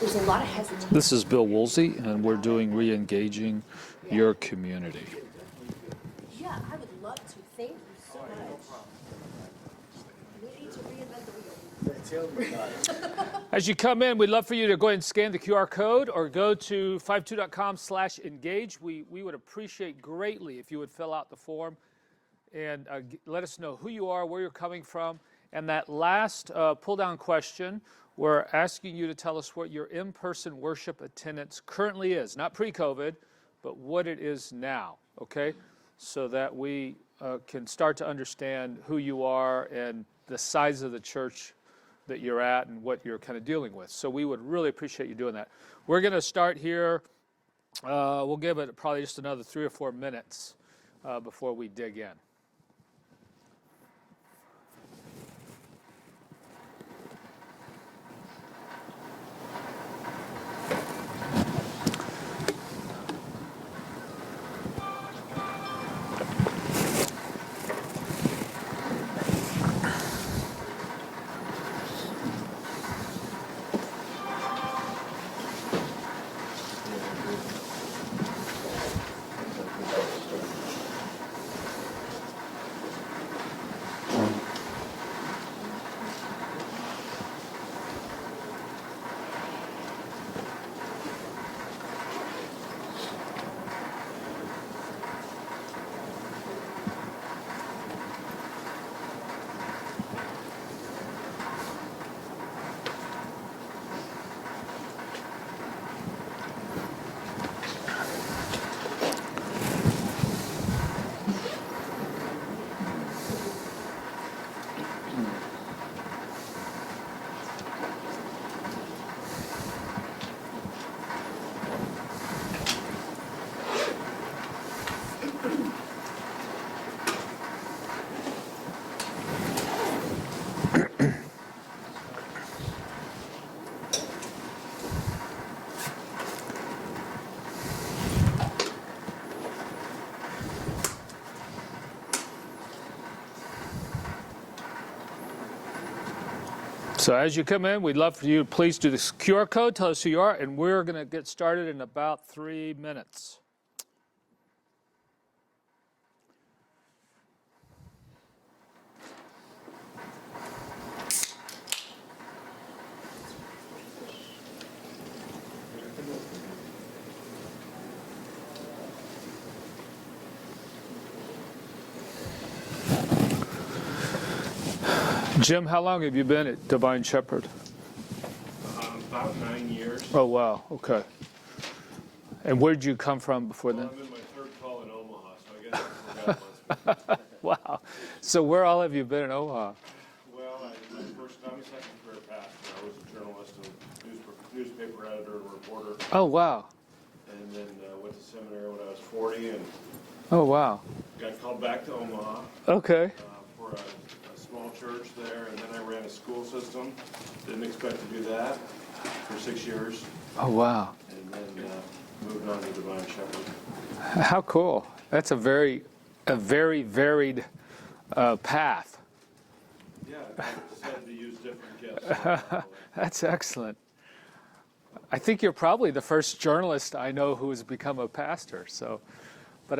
there's a lot of hesitation. This is Bill Woolsey, and we're doing Re-Engaging Your Community. Yeah, I would love to. Thank you so much. We need to reinvent the wheel. As you come in, we'd love for you to go ahead and scan the QR code or go to 52.com/engage. We would appreciate greatly if you would fill out the form and let us know who you are, where you're coming from. And that last pull-down question, we're asking you to tell us what your in-person worship attendance currently is, not pre-COVID, but what it is now, okay? So that we can start to understand who you are and the size of the church that you're at and what you're kind of dealing with. So we would really appreciate you doing that. We're going to start here. We'll give it probably just another 3 or 4 minutes before we dig in. So as you come in, we'd love for you to please do this QR code, tell us who you are, and we're going to get started in about 3 minutes. Jim, how long have you been at Divine Shepherd? About 9 years. Oh, wow. Okay. And where did you come from before then? I'm in my third call in Omaha, so I guess I forgot once. Wow. So where all have you been in Omaha? Well, my second career path. I was a journalist and newspaper editor and reporter, Oh, wow. and then went to seminary when I was 40 and Oh, wow. got called back to Omaha Okay. for a small church there, and then I ran a school system. Didn't expect to do that for 6 years, Oh, wow. and then moved on to Divine Shepherd. How cool. That's a very varied path. Yeah, I decided to use different gifts. That's excellent. I think you're probably the first journalist I know who has become a pastor. So, but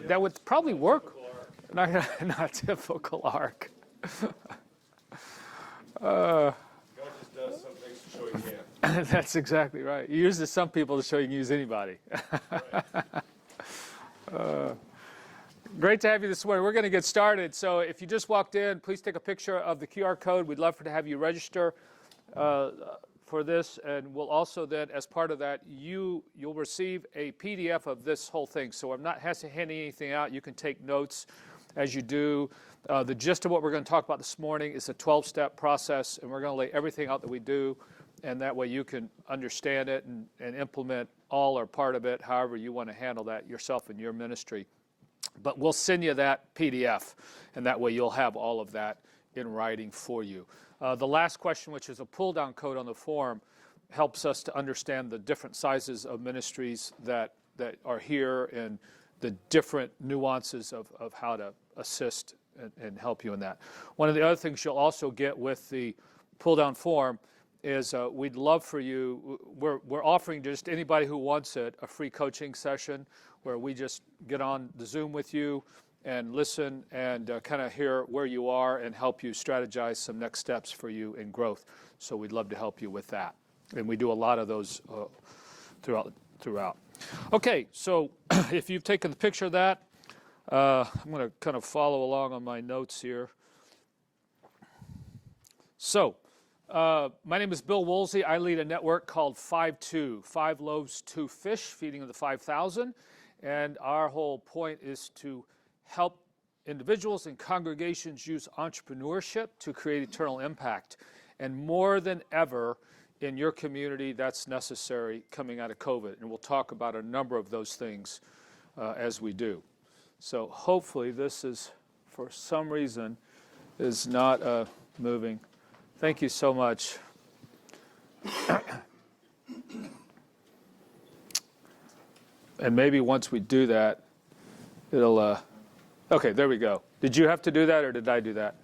that would probably work. Not typical arc. God just does some things to show he can. That's exactly right. You use this some people to show you can use anybody. Right. Great to have you this morning. We're going to get started. So if you just walked in, please take a picture of the QR code. We'd love to have you register for this. And we'll also then, as part of that, you'll receive a PDF of this whole thing. So I'm not handing anything out. You can take notes as you do. The gist of what we're going to talk about this morning is a 12-step process, and we're going to lay everything out that we do, and that way you can understand it and implement all or part of it, however you want to handle that yourself in your ministry. But we'll send you that PDF, and that way you'll have all of that in writing for you. The last question, which is a pull-down code on the form, helps us to understand the different sizes of ministries that are here and the different nuances of how to assist and help you in that. One of the other things you'll also get with the pull-down form is we'd love for you, we're offering just anybody who wants it a free coaching session where we just get on the Zoom with you and listen and kind of hear where you are and help you strategize some next steps for you in growth. So we'd love to help you with that. And we do a lot of those throughout. Okay, so if you've taken the picture of that, I'm going to kind of follow along on my notes here. So, my name is Bill Woolsey. I lead a network called 5-2, 5 loaves, 2 fish, feeding of the 5,000. And our whole point is to help individuals and congregations use entrepreneurship to create eternal impact. And more than ever in your community, that's necessary coming out of COVID. And we'll talk about a number of those things as we do. So hopefully this is, for some reason, is not moving. Thank you so much. And maybe once we do that, it'll, okay, there we go. Did you have to do that or did I do that?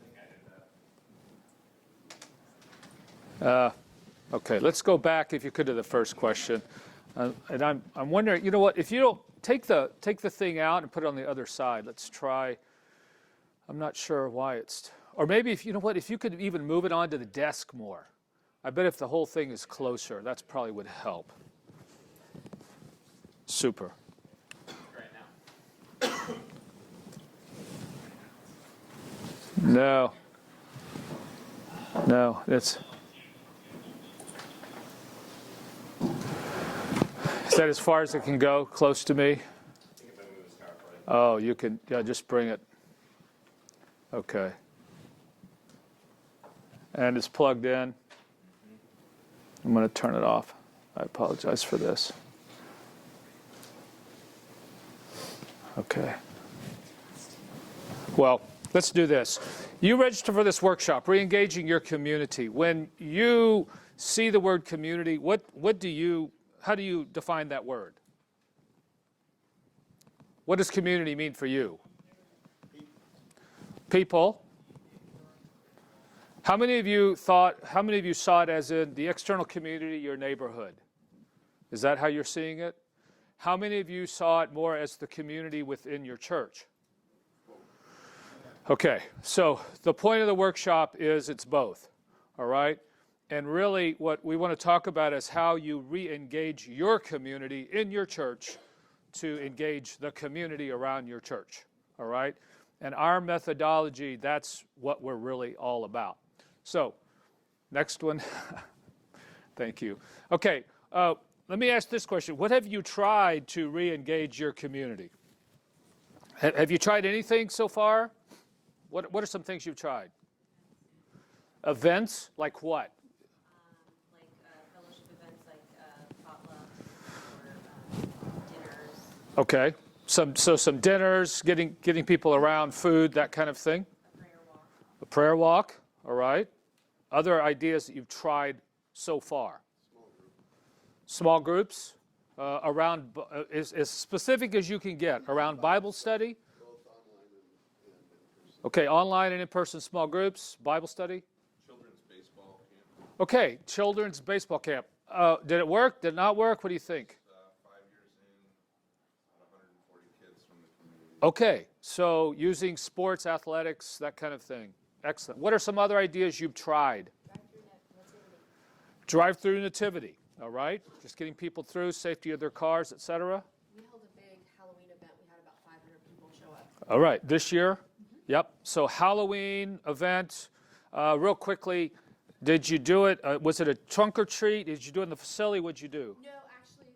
Okay, let's go back, if you could, to the first question. And I'm wondering, you know what, if you don't take the thing out and put it on the other side, let's try. I'm not sure why it's, or maybe if, you know what, if you could even move it onto the desk more. I bet if the whole thing is closer, that's probably would help. Super. Right now. No, it's. Is that as far as it can go? Close to me? I think if I move this PowerPoint. Oh, you can, yeah, just bring it. Okay. And it's plugged in. I'm going to turn it off. I apologize for this. Okay. Well, let's do this. You register for this workshop, Reengaging Your Community. When you see the word community, how do you define that word? What does community mean for you? People. How many of you saw it as in the external community, your neighborhood? Is that how you're seeing it? How many of you saw it more as the community within your church? Okay, so the point of the workshop is it's both, all right? And really what we want to talk about is how you re-engage your community in your church to engage the community around your church, all right? And our methodology, that's what we're really all about. So, next one. Thank you. Okay, let me ask this question. What have you tried to re-engage your community? Have you tried anything so far? What are some things you've tried? Events? Like what? Like fellowship events like potluck or dinners. Okay. Some dinners, getting people around, food, that kind of thing. A prayer walk. A prayer walk, all right. Other ideas that you've tried so far? Small groups around, as specific as you can get, around Bible study? Okay, online and in-person small groups, Bible study? Children's baseball camp. Okay, children's baseball camp. Did it work? Did it not work? What do you think? 5 years in, about 140 kids from the community. Okay, so using sports, athletics, that kind of thing. Excellent. What are some other ideas you've tried? Drive-through nativity, all right? Just getting people through, safety of their cars, etc. We held a big Halloween event. We had about 500 people show up. All right, this year? Yep. So Halloween event, real quickly, did you do it? Was it a trunk or treat? Did you do it in the facility? What'd you do? No, actually,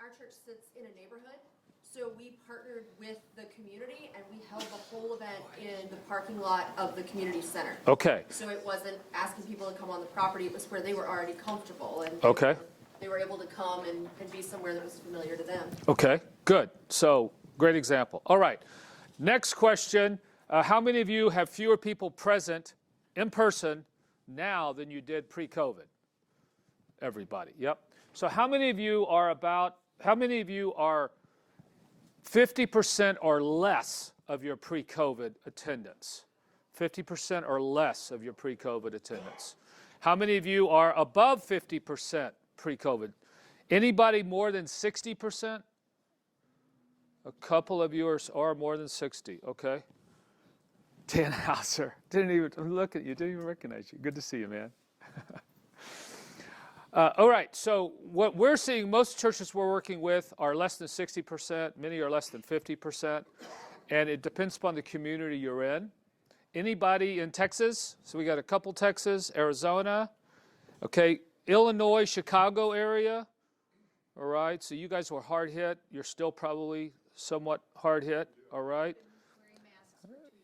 our church sits in a neighborhood, so we partnered with the community and we held the whole event in the parking lot of the community center. Okay. So it wasn't asking people to come on the property, it was where they were already comfortable and Okay. they were able to come and be somewhere that was familiar to them. Okay, good. So, great example. All right. Next question. How many of you have fewer people present in person now than you did pre-COVID? Everybody, yep. So how many of you are 50% or less of your pre-COVID attendance? 50% or less of your pre-COVID attendance. How many of you are above 50% pre-COVID? Anybody more than 60%? A couple of you are more than 60, okay? Dan Hauser, didn't even look at you, didn't even recognize you. Good to see you, man. All right, so what we're seeing, most churches we're working with are less than 60%, many are less than 50%, and it depends upon the community you're in. Anybody in Texas? So we got a couple Texas, Arizona, okay, Illinois, Chicago area. All right, so you guys were hard hit. You're still probably somewhat hard hit, all right?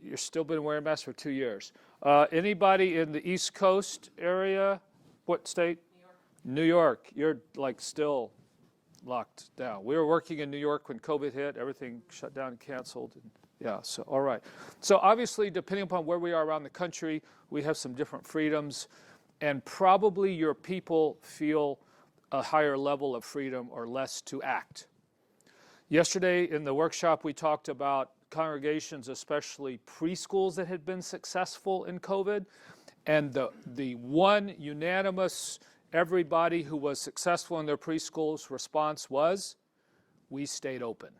You've still been wearing masks for 2 years. Anybody in the East Coast area? What state? New York. You're like still locked down. We were working in New York when COVID hit. Everything shut down and canceled. And yeah, so all right. So obviously, depending upon where we are around the country, we have some different freedoms. And probably your people feel a higher level of freedom or less to act. Yesterday in the workshop, we talked about congregations, especially preschools that had been successful in COVID. And the one unanimous, everybody who was successful in their preschools response was, we stayed open.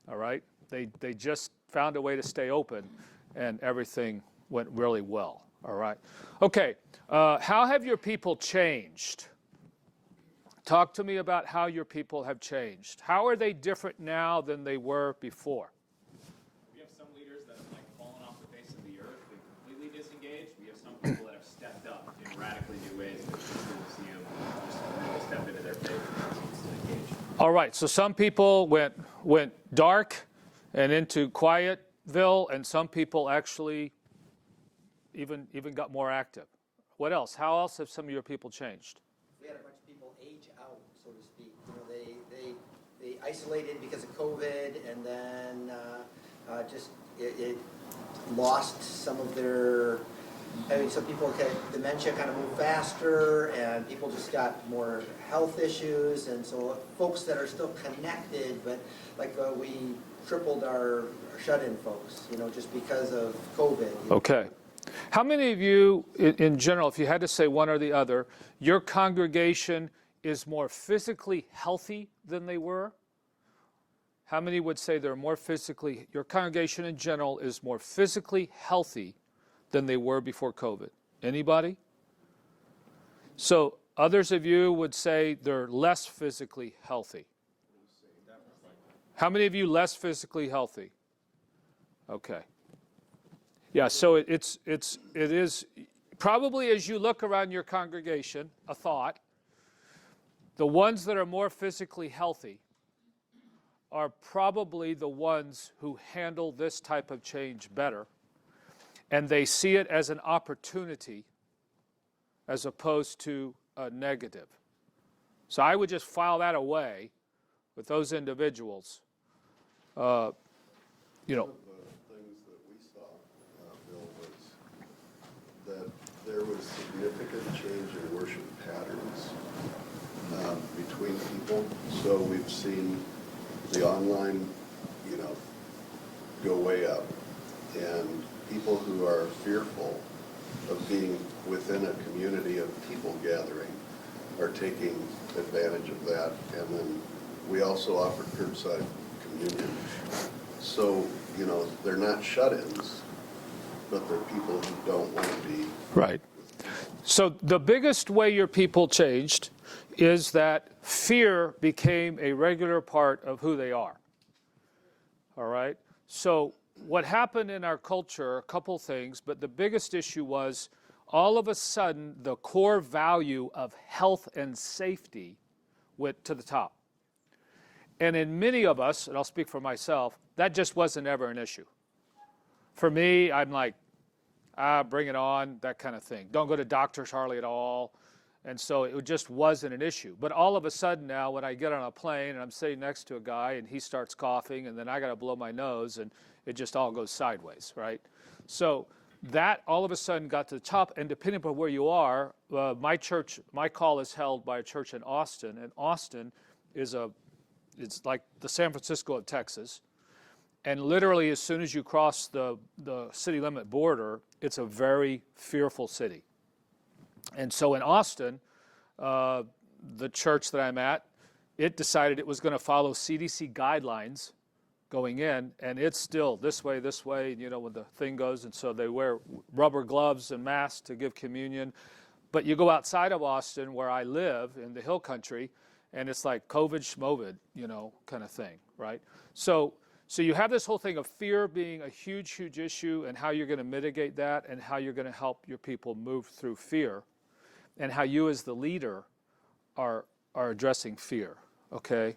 All right? They just found a way to stay open, and everything went really well. All right? Okay, how have your people changed? Talk to me about how your people have changed. How are they different now than they were before? We have some leaders that have like fallen off the face of the earth and completely disengaged. We have some people that have stepped up in radically new ways. It's just good to see them just really step into their faith and engage. All right, so some people went dark and into Quietville, and some people actually even got more active. What else? How else have some of your people changed? We had a bunch of people age out, so to speak. You know, they isolated because of COVID, and then it lost some of their. I mean, some people had dementia kind of moved faster, and people just got more health issues, and so folks that are still connected, but like we tripled our shut-in folks, you know, just because of COVID. Okay. How many of you, in general, if you had to say one or the other, your congregation is more physically healthy than they were? How many would say they're more physically, your congregation in general is more physically healthy than they were before COVID? Anybody? So others of you would say they're less physically healthy. How many of you less physically healthy? Okay. Yeah, so it is probably, as you look around your congregation, a thought, the ones that are more physically healthy are probably the ones who handle this type of change better, and they see it as an opportunity as opposed to a negative. So I would just file that away with those individuals. You know. That there was significant change in worship patterns between people. So we've seen the online, go way up, and people who are fearful of being within a community of people gathering are taking advantage of that. And then we also offer curbside communion. So, they're not shut-ins, but they're people who don't want to be. Right. So the biggest way your people changed is that fear became a regular part of who they are. All right? So what happened in our culture, a couple things, but the biggest issue was all of a sudden the core value of health and safety went to the top. And in many of us, and I'll speak for myself, that just wasn't ever an issue. For me, I'm like, bring it on, that kind of thing. Don't go to doctors hardly at all. And so it just wasn't an issue. But all of a sudden now, when I get on a plane and I'm sitting next to a guy and he starts coughing and then I got to blow my nose and it just all goes sideways, right? So that all of a sudden got to the top. And depending upon where you are, my church, my call is held by a church in Austin. And Austin is it's like the San Francisco of Texas. And literally, as soon as you cross the city limit border, it's a very fearful city. And so in Austin, the church that I'm at, it decided it was going to follow CDC guidelines going in, and it's still this way, when the thing goes, and so they wear rubber gloves and masks to give communion. But you go outside of Austin, where I live, in the hill country, and it's like COVID, schmovid, kind of thing, right? So you have this whole thing of fear being a huge, huge issue, and how you're going to mitigate that, and how you're going to help your people move through fear, and how you as the leader are addressing fear, okay?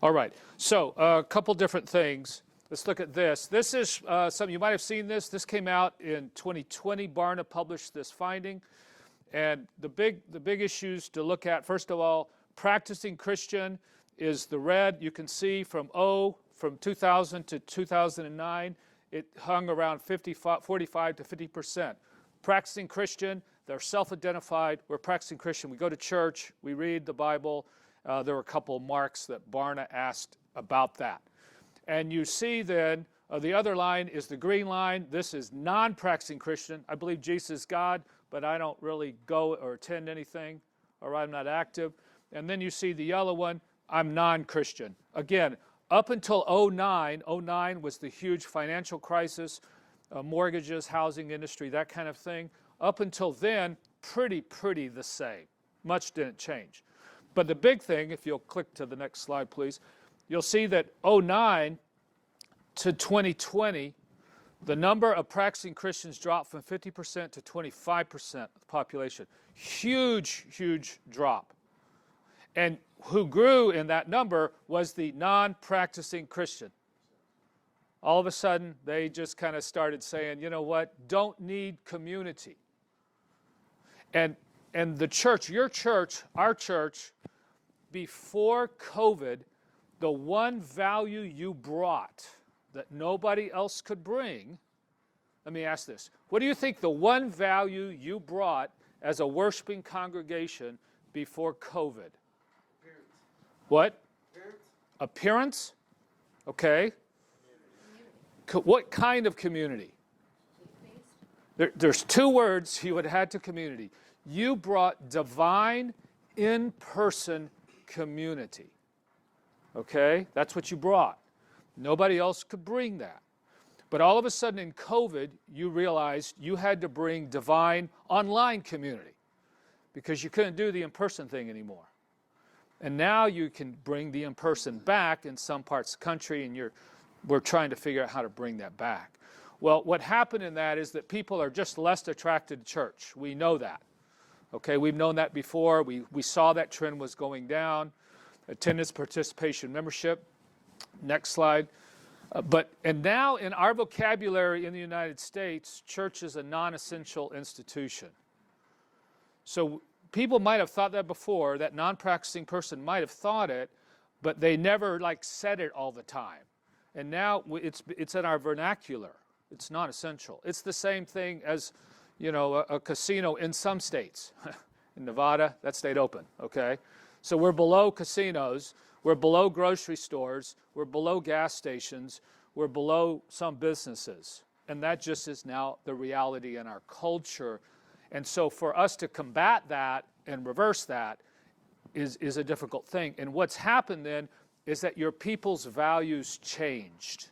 All right, so a couple different things. Let's look at this. This is something, you might have seen this. This came out in 2020. Barna published this finding. And the big issues to look at, first of all, practicing Christian is the red. You can see from 2000 to 2009, it hung around 45 to 50%. Practicing Christian, they're self-identified. We're practicing Christian. We go to church. We read the Bible. There were a couple of marks that Barna asked about that. And you see then, the other line is the green line. This is non-practicing Christian. I believe Jesus is God, but I don't really go or attend anything, or I'm not active. And then you see the yellow one, I'm non-Christian. Again, up until 2009 was the huge financial crisis, mortgages, housing industry, that kind of thing. Up until then, pretty the same. Much didn't change. But the big thing, if you'll click to the next slide, please, you'll see that 2009 to 2020, the number of practicing Christians dropped from 50% to 25% of the population. Huge, huge drop. And who grew in that number was the non-practicing Christian. All of a sudden, they just kind of started saying, you know what, don't need community. And the church, your church, our church, before COVID, the one value you brought that nobody else could bring, let me ask this. What do you think the one value you brought as a worshiping congregation before COVID? Appearance. What? Appearance. Appearance? Okay. What kind of community? There's two words you would add to community. You brought divine, in-person community. Okay? That's what you brought. Nobody else could bring that. But all of a sudden in COVID, you realized you had to bring divine online community because you couldn't do the in-person thing anymore. And now you can bring the in-person back in some parts of the country, and we're trying to figure out how to bring that back. Well, what happened in that is that people are just less attracted to church. We know that. Okay, we've known that before. We saw that trend was going down. Attendance, participation, membership. Next slide. And now in our vocabulary in the United States, church is a non-essential institution. So people might have thought that before, that non-practicing person might have thought it, but they never said it all the time. And now it's in our vernacular. It's not essential. It's the same thing as, a casino in some states. In Nevada, that stayed open, okay? So we're below casinos. We're below grocery stores. We're below gas stations. We're below some businesses. And that just is now the reality in our culture. And so for us to combat that and reverse that is a difficult thing. And what's happened then is that your people's values changed.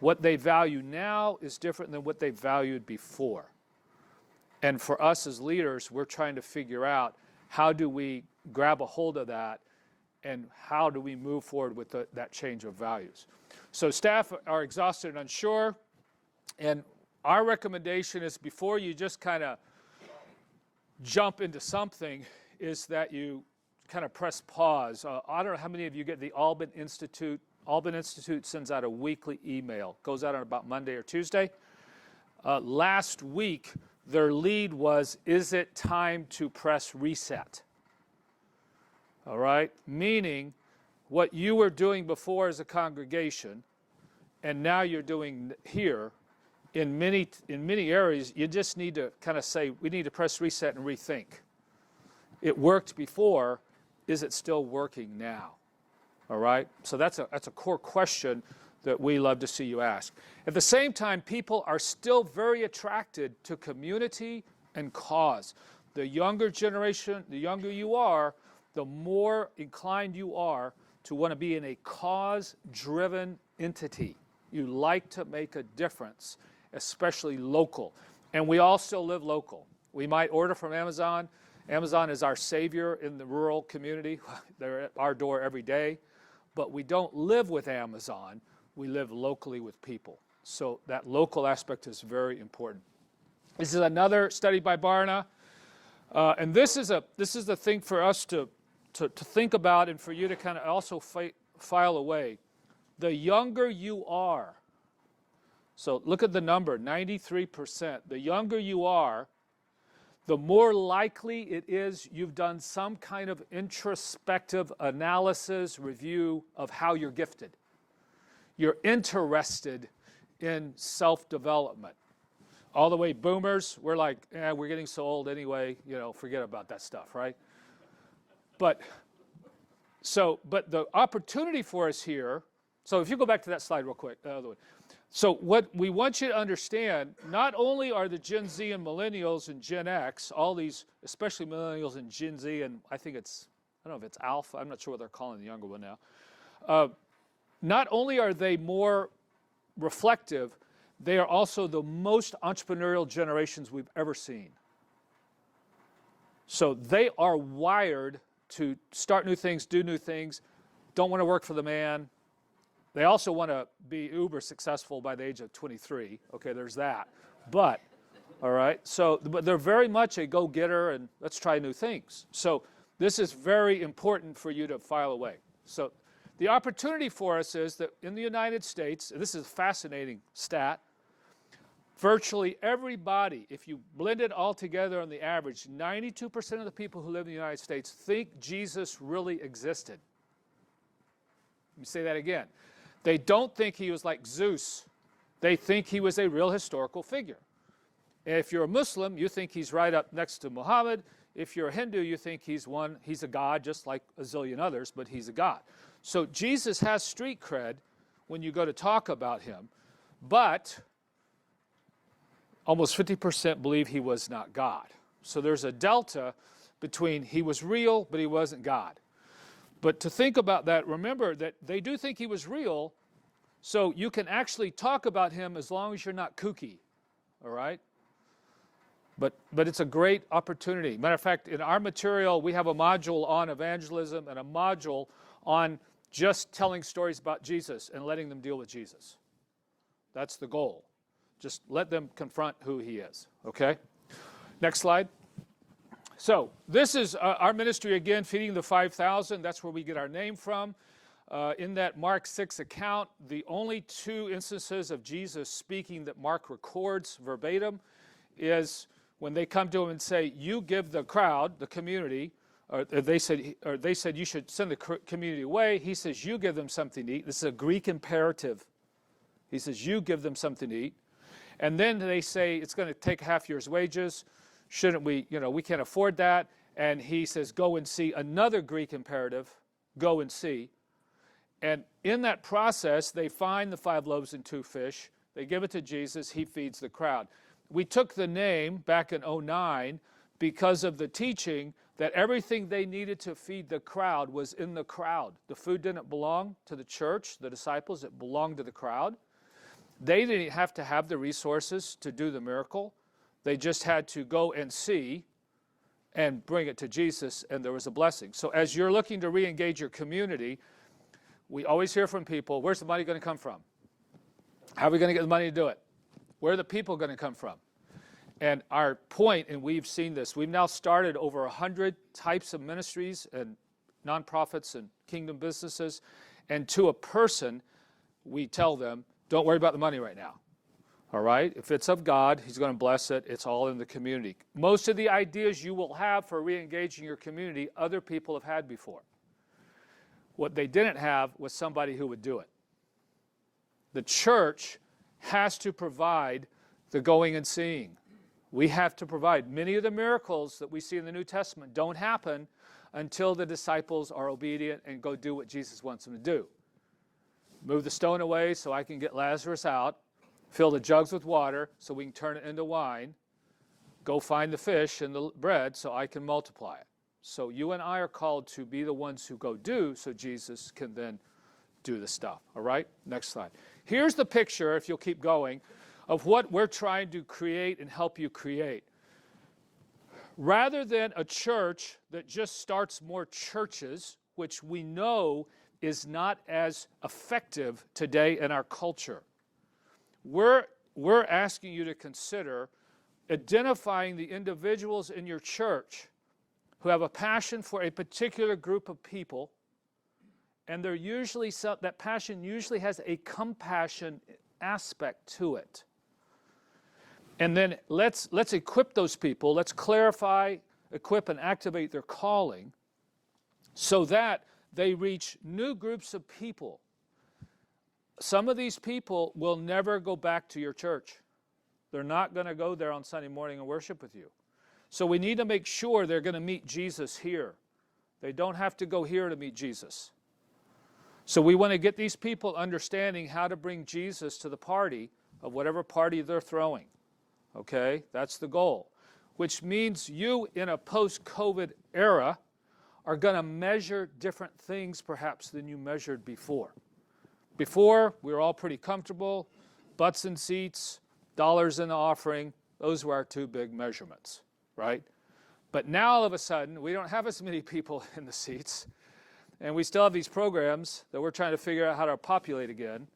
What they value now is different than what they valued before. And for us as leaders, we're trying to figure out how do we grab a hold of that and how do we move forward with that change of values. So staff are exhausted and unsure, and our recommendation is before you just kind of jump into something is that you kind of press pause. I don't know how many of you get the Alban Institute. Alban Institute sends out a weekly email. Goes out on about Monday or Tuesday. Last week, their lead was, is it time to press reset? All right? Meaning, what you were doing before as a congregation, and now you're doing here, in many areas, you just need to kind of say, we need to press reset and rethink. It worked before. Is it still working now? All right? So that's a core question that we love to see you ask. At the same time, people are still very attracted to community and cause. The younger generation, the younger you are, the more inclined you are to want to be in a cause-driven entity. You like to make a difference, especially local. And we all still live local. We might order from Amazon. Amazon is our savior in the rural community. They're at our door every day. But we don't live with Amazon. We live locally with people. So that local aspect is very important. This is another study by Barna. And this is the thing for us to think about and for you to kind of also file away. The younger you are, so look at the number, 93%. The younger you are, the more likely it is you've done some kind of introspective analysis, review of how you're gifted. You're interested in self-development. All the way boomers, we're like, we're getting so old anyway, forget about that stuff, right? But the opportunity for us here, so if you go back to that slide real quick, the other way. So what we want you to understand, not only are the Gen Z and millennials and Gen X, all these, especially millennials and Gen Z, and I don't know if it's Alpha, I'm not sure what they're calling the younger one now. Not only are they more reflective, they are also the most entrepreneurial generations we've ever seen. So they are wired to start new things, do new things, don't want to work for the man. They also want to be uber successful by the age of 23. Okay, there's that. But, all right, but they're very much a go-getter and let's try new things. So this is very important for you to file away. So the opportunity for us is that in the United States, and this is a fascinating stat, virtually everybody, if you blend it all together on the average, 92% of the people who live in the United States think Jesus really existed. Let me say that again. They don't think he was like Zeus. They think he was a real historical figure. And if you're a Muslim, you think he's right up next to Muhammad. If you're a Hindu, you think he's a god, just like a zillion others, but he's a god. So Jesus has street cred when you go to talk about him, but almost 50% believe he was not God. So there's a delta between he was real, but he wasn't God. But to think about that, remember that they do think he was real, so you can actually talk about him as long as you're not kooky, all right? But it's a great opportunity. Matter of fact, in our material, we have a module on evangelism and a module on just telling stories about Jesus and letting them deal with Jesus. That's the goal. Just let them confront who he is, okay? Next slide. So this is our ministry, again, Feeding the 5,000. That's where we get our name from. In that Mark 6 account, the only two instances of Jesus speaking that Mark records verbatim is when they come to him and say, you give the crowd, the community, or they said you should send the community away. He says, you give them something to eat. This is a Greek imperative. He says, you give them something to eat. And then they say, it's going to take half year's wages. Shouldn't we, we can't afford that. And he says, go and see. Another Greek imperative, go and see. And in that process, they find the 5 loaves and 2 fish. They give it to Jesus. He feeds the crowd. We took the name back in 2009 because of the teaching that everything they needed to feed the crowd was in the crowd. The food didn't belong to the church, the disciples. It belonged to the crowd. They didn't have to have the resources to do the miracle. They just had to go and see and bring it to Jesus, and there was a blessing. So as you're looking to re-engage your community, we always hear from people, where's the money going to come from? How are we going to get the money to do it? Where are the people going to come from? And our point, and we've seen this, we've now started over 100 types of ministries and nonprofits and kingdom businesses, and to a person, we tell them, don't worry about the money right now. All right? If it's of God, he's going to bless it. It's all in the community. Most of the ideas you will have for re-engaging your community, other people have had before. What they didn't have was somebody who would do it. The church has to provide the going and seeing. We have to provide. Many of the miracles that we see in the New Testament don't happen until the disciples are obedient and go do what Jesus wants them to do. Move the stone away so I can get Lazarus out. Fill the jugs with water so we can turn it into wine. go find the fish and the bread so I can multiply it. So you and I are called to be the ones who go do so Jesus can then do the stuff. All right? Next slide. Here's the picture, if you'll keep going, of what we're trying to create and help you create. Rather than a church that just starts more churches, which we know is not as effective today in our culture, we're asking you to consider identifying the individuals in your church who have a passion for a particular group of people, and they're usually that passion usually has a compassion aspect to it. And then let's equip those people. Let's clarify, equip, and activate their calling so that they reach new groups of people. Some of these people will never go back to your church. They're not going to go there on Sunday morning and worship with you. So we need to make sure they're going to meet Jesus here. They don't have to go here to meet Jesus. So we want to get these people understanding how to bring Jesus to the party of whatever party they're throwing. Okay? That's the goal. Which means you, in a post-COVID era, are going to measure different things perhaps than you measured before. Before, we were all pretty comfortable. Butts in seats, dollars in the offering. Those were our two big measurements, right? But now, all of a sudden, we don't have as many people in the seats. And we still have these programs that we're trying to figure out how to populate again.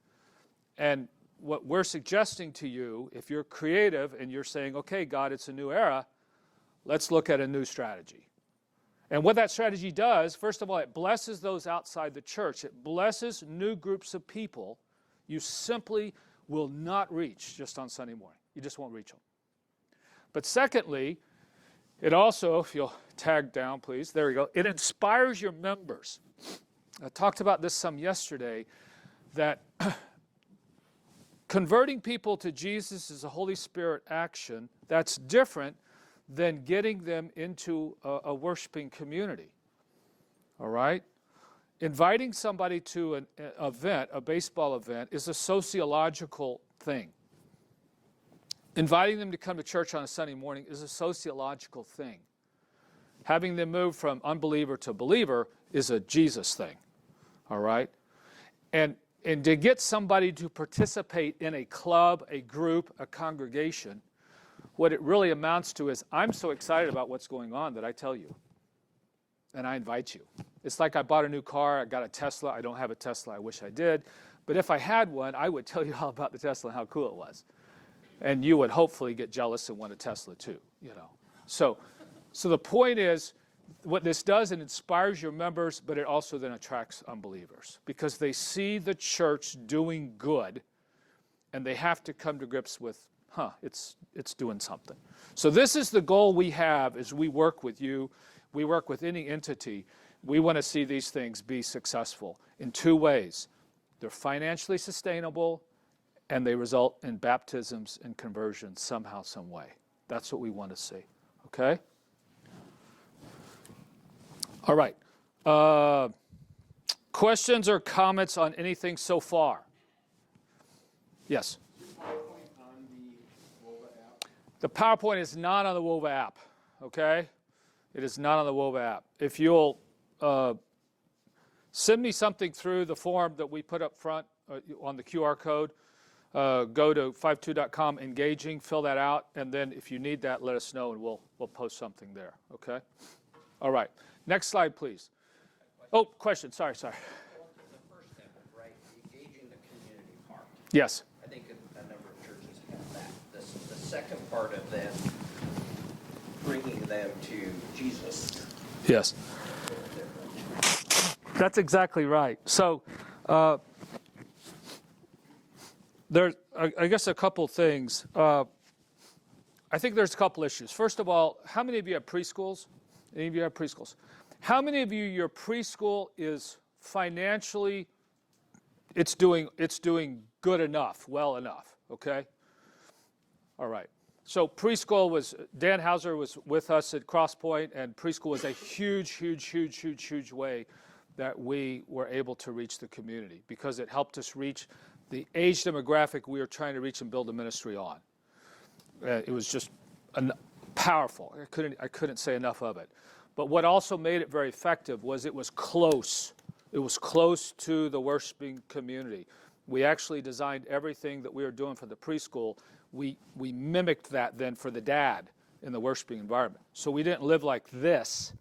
And what we're suggesting to you, if you're creative and you're saying, okay, God, it's a new era, let's look at a new strategy. And what that strategy does, first of all, it blesses those outside the church. It blesses new groups of people you simply will not reach just on Sunday morning. You just won't reach them. But secondly, it also, if you'll tag down, please, there we go, it inspires your members. I talked about this some yesterday, that converting people to Jesus is a Holy Spirit action that's different than getting them into a worshiping community. All right? Inviting somebody to an event, a baseball event, is a sociological thing. Inviting them to come to church on a Sunday morning is a sociological thing. Having them move from unbeliever to believer is a Jesus thing. All right? And to get somebody to participate in a club, a group, a congregation, what it really amounts to is, I'm so excited about what's going on that I tell you. And I invite you. It's like I bought a new car, I got a Tesla. I don't have a Tesla, I wish I did. But if I had one, I would tell you all about the Tesla and how cool it was. And you would hopefully get jealous and want a Tesla too, you know. So the point is, what this does, it inspires your members, but it also then attracts unbelievers. Because they see the church doing good, and they have to come to grips with, it's doing something. So this is the goal we have as we work with you. We work with any entity. We want to see these things be successful in two ways. They're financially sustainable, and they result in baptisms and conversions somehow, some way. That's what we want to see. Okay? All right. Questions or comments on anything so far? Yes? The PowerPoint is not on the WOVA app, okay? It is not on the WOVA app. If you'll send me something through the form that we put up front on the QR code, go to 52.com, engaging, fill that out, and then if you need that, let us know, and we'll post something there, okay? All right. Next slide, please. Oh, question. Sorry. The first step, right, engaging the community part. Yes. I think a number of churches have that. The second part of them, bringing them to Jesus. Yes. That's exactly right. So there's, I guess, a couple things. I think there's a couple issues. First of all, how many of you have preschools? Any of you have preschools? How many of you, your preschool is financially, it's doing good enough, well enough, okay? All right. So preschool was, Dan Hauser was with us at Crosspoint, and preschool was a huge way that we were able to reach the community because it helped us reach the age demographic we were trying to reach and build a ministry on. It was just powerful. I couldn't say enough of it. But what also made it very effective was it was close. It was close to the worshiping community. We actually designed everything that we were doing for the preschool. We mimicked that then for the dad in the worshiping environment. So we didn't live like this.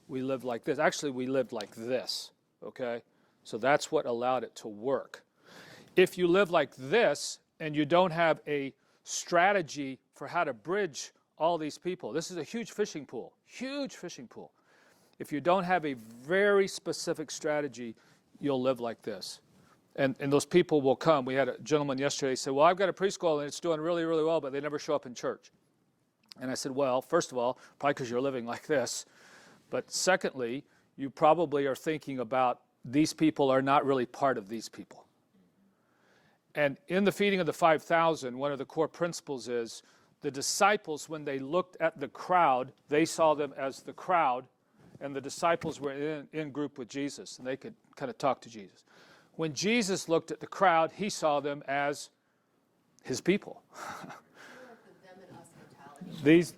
We lived like this. Actually, we lived like this, okay? So that's what allowed it to work. If you live like this and you don't have a strategy for how to bridge all these people, this is a huge fishing pool, huge fishing pool. If you don't have a very specific strategy, you'll live like this. And those people will come. We had a gentleman yesterday say, well, I've got a preschool and it's doing really, really well, but they never show up in church. And I said, well, first of all, probably because you're living like this. But secondly, you probably are thinking about these people are not really part of these people. And in the feeding of the 5,000, one of the core principles is the disciples, when they looked at the crowd, they saw them as the crowd, and the disciples were in group with Jesus, and they could kind of talk to Jesus. When Jesus looked at the crowd, he saw them as his people. It's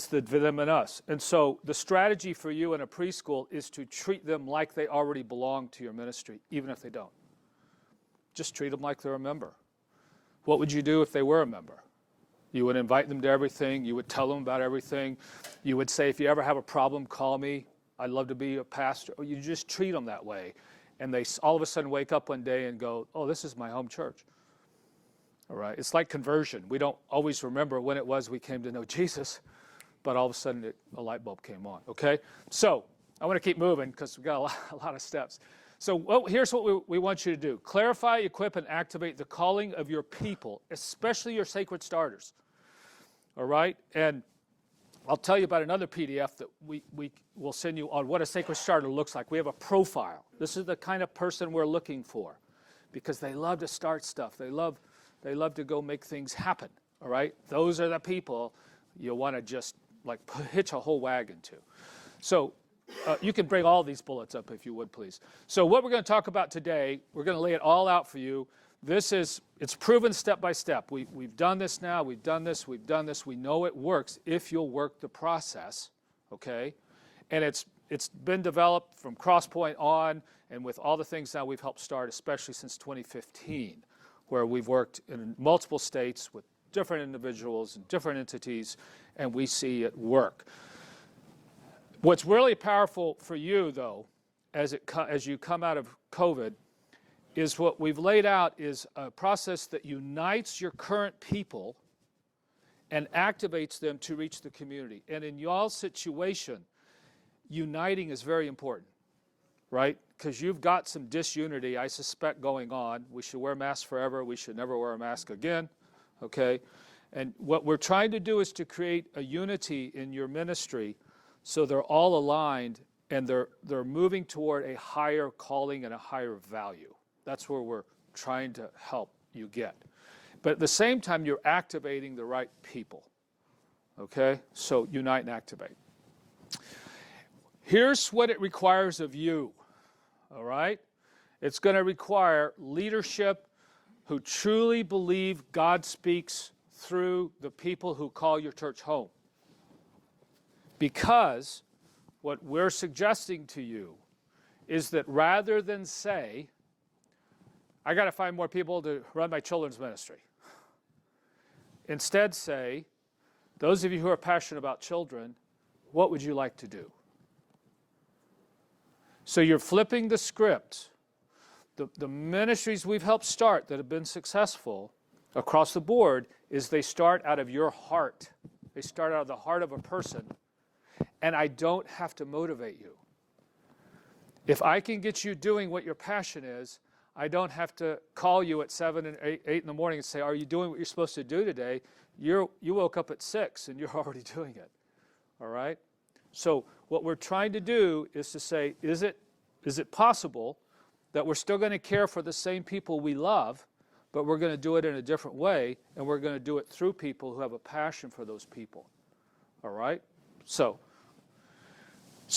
the them and us. And so the strategy for you in a preschool is to treat them like they already belong to your ministry, even if they don't. Just treat them like they're a member. What would you do if they were a member? You would invite them to everything. You would tell them about everything. You would say, if you ever have a problem, call me. I'd love to be a pastor. Or you just treat them that way. And they all of a sudden wake up one day and go, oh, this is my home church. All right. It's like conversion. We don't always remember when it was we came to know Jesus, but all of a sudden a light bulb came on. Okay. So I want to keep moving because we've got a lot of steps. So here's what we want you to do. Clarify, equip, and activate the calling of your people, especially your sacred starters. All right? And I'll tell you about another PDF that we will send you on what a sacred starter looks like. We have a profile. This is the kind of person we're looking for because they love to start stuff. They love to go make things happen. All right? Those are the people you want to just like hitch a whole wagon to. So you can bring all these bullets up if you would, please. So what we're going to talk about today, we're going to lay it all out for you. It's proven step by step. We've done this now. We've done this. We've done this. We know it works if you'll work the process, okay? And it's been developed from Crosspoint on and with all the things now we've helped start, especially since 2015, where we've worked in multiple states with different individuals and different entities, and we see it work. What's really powerful for you, though, as you come out of COVID, is what we've laid out is a process that unites your current people and activates them to reach the community. And in y'all's situation, uniting is very important, right? Because you've got some disunity, I suspect, going on. We should wear masks forever. We should never wear a mask again, okay? And what we're trying to do is to create a unity in your ministry so they're all aligned and they're moving toward a higher calling and a higher value. That's where we're trying to help you get. But at the same time, you're activating the right people. Okay? So unite and activate. Here's what it requires of you. All right? It's going to require leadership who truly believe God speaks through the people who call your church home. Because what we're suggesting to you is that rather than say, I got to find more people to run my children's ministry, instead say, those of you who are passionate about children, what would you like to do? So you're flipping the script. The ministries we've helped start that have been successful across the board is they start out of your heart. They start out of the heart of a person. And I don't have to motivate you. If I can get you doing what your passion is, I don't have to call you at 7 and 8 in the morning and say, are you doing what you're supposed to do today? You woke up at 6 and you're already doing it. All right? So what we're trying to do is to say, is it possible that we're still going to care for the same people we love, but we're going to do it in a different way, and we're going to do it through people who have a passion for those people. All right? So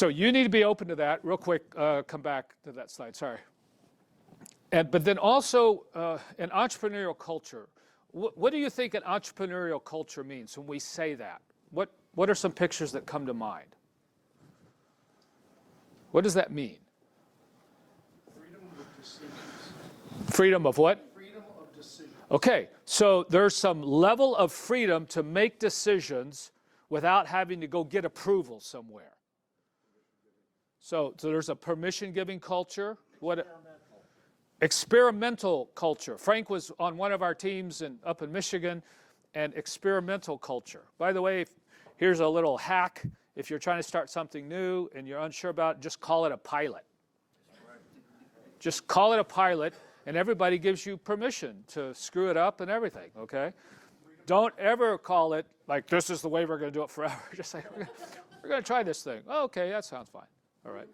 you need to be open to that. Real quick, come back to that slide. Sorry. But then also an entrepreneurial culture. What do you think an entrepreneurial culture means when we say that? what are some pictures that come to mind? What does that mean? Freedom of decisions. Freedom of what? Freedom of decision. Okay, so there's some level of freedom to make decisions without having to go get approval somewhere. So there's a permission-giving culture. Experimental culture. Frank was on one of our teams up in Michigan, and experimental culture. By the way, here's a little hack. If you're trying to start something new and you're unsure about it, just call it a pilot. Just call it a pilot, and everybody gives you permission to screw it up and everything, okay? Don't ever call it like, this is the way we're going to do it forever. Just say, we're going to try this thing. Oh, okay, that sounds fine. All right.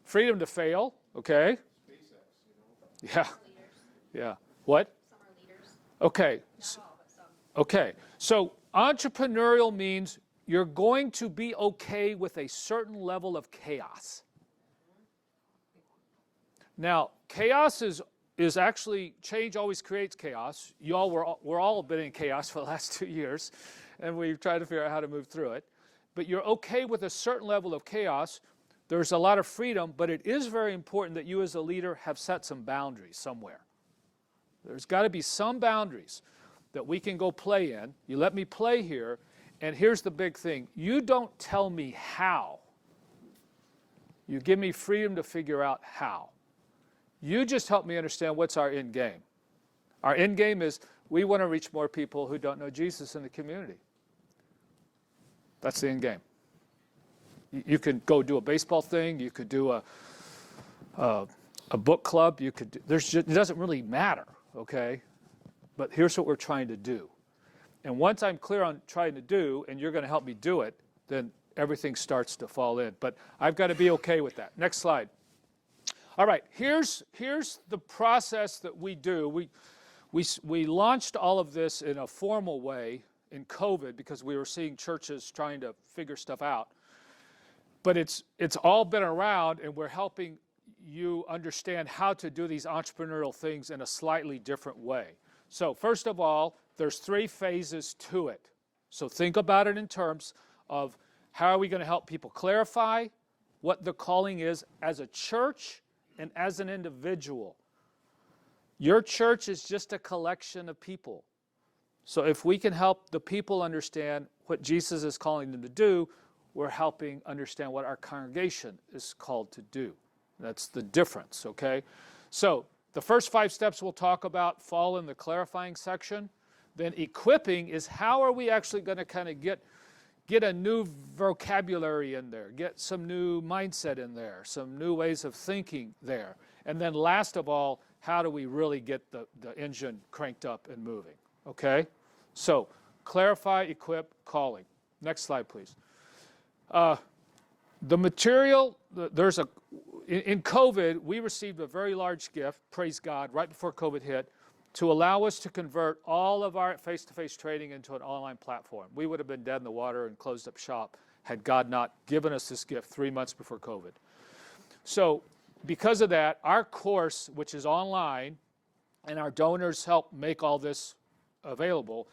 Freedom to fail, okay? Yeah. Yeah. What? Some are leaders. Okay. Not all, but some. Okay. So entrepreneurial means you're going to be okay with a certain level of chaos. Now, chaos is actually, change always creates chaos. We're all been in chaos for the last 2 years, and we've tried to figure out how to move through it. But you're okay with a certain level of chaos. There's a lot of freedom, but it is very important that you as a leader have set some boundaries somewhere. There's got to be some boundaries that we can go play in. You let me play here, and here's the big thing. You don't tell me how. You give me freedom to figure out how. You just help me understand what's our end game. Our end game is we want to reach more people who don't know Jesus in the community. That's the end game. You could go do a baseball thing. You could do a book club. You could. It doesn't really matter, okay? But here's what we're trying to do. And once I'm clear on trying to do, and you're going to help me do it, then everything starts to fall in. But I've got to be okay with that. Next slide. All right. Here's the process that we do. We launched all of this in a formal way in COVID because we were seeing churches trying to figure stuff out. But it's all been around, and we're helping you understand how to do these entrepreneurial things in a slightly different way. So first of all, there's 3 phases to it. So think about it in terms of how are we going to help people clarify what the calling is as a church and as an individual. Your church is just a collection of people. So if we can help the people understand what Jesus is calling them to do, we're helping understand what our congregation is called to do. That's the difference, okay? So the first 5 steps we'll talk about fall in the clarifying section. Then equipping is how are we actually going to kind of get a new vocabulary in there, get some new mindset in there, some new ways of thinking there. And then last of all, how do we really get the engine cranked up and moving, okay? So clarify, equip, calling. Next slide, please. The material, in COVID, we received a very large gift, praise God, right before COVID hit, to allow us to convert all of our face-to-face training into an online platform. We would have been dead in the water and closed up shop had God not given us this gift 3 months before COVID. So because of that, our course, which is online, and our donors help make all this available,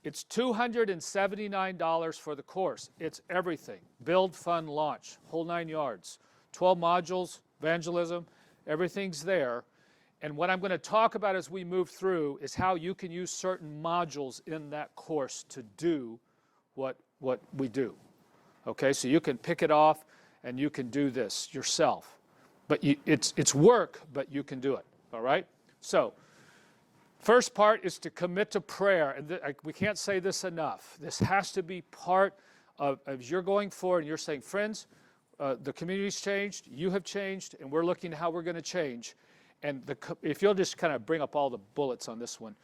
it's $279 for the course. It's everything. Build, fund, launch, whole 9 yards. 12 modules, evangelism, everything's there. And what I'm going to talk about as we move through is how you can use certain modules in that course to do what we do. Okay, so you can pick it off and you can do this yourself. But it's work, but you can do it, all right? So first part is to commit to prayer. And we can't say this enough. This has to be part of, as you're going forward and you're saying, friends, the community's changed, you have changed, and we're looking at how we're going to change. And if you'll just kind of bring up all the bullets on this one.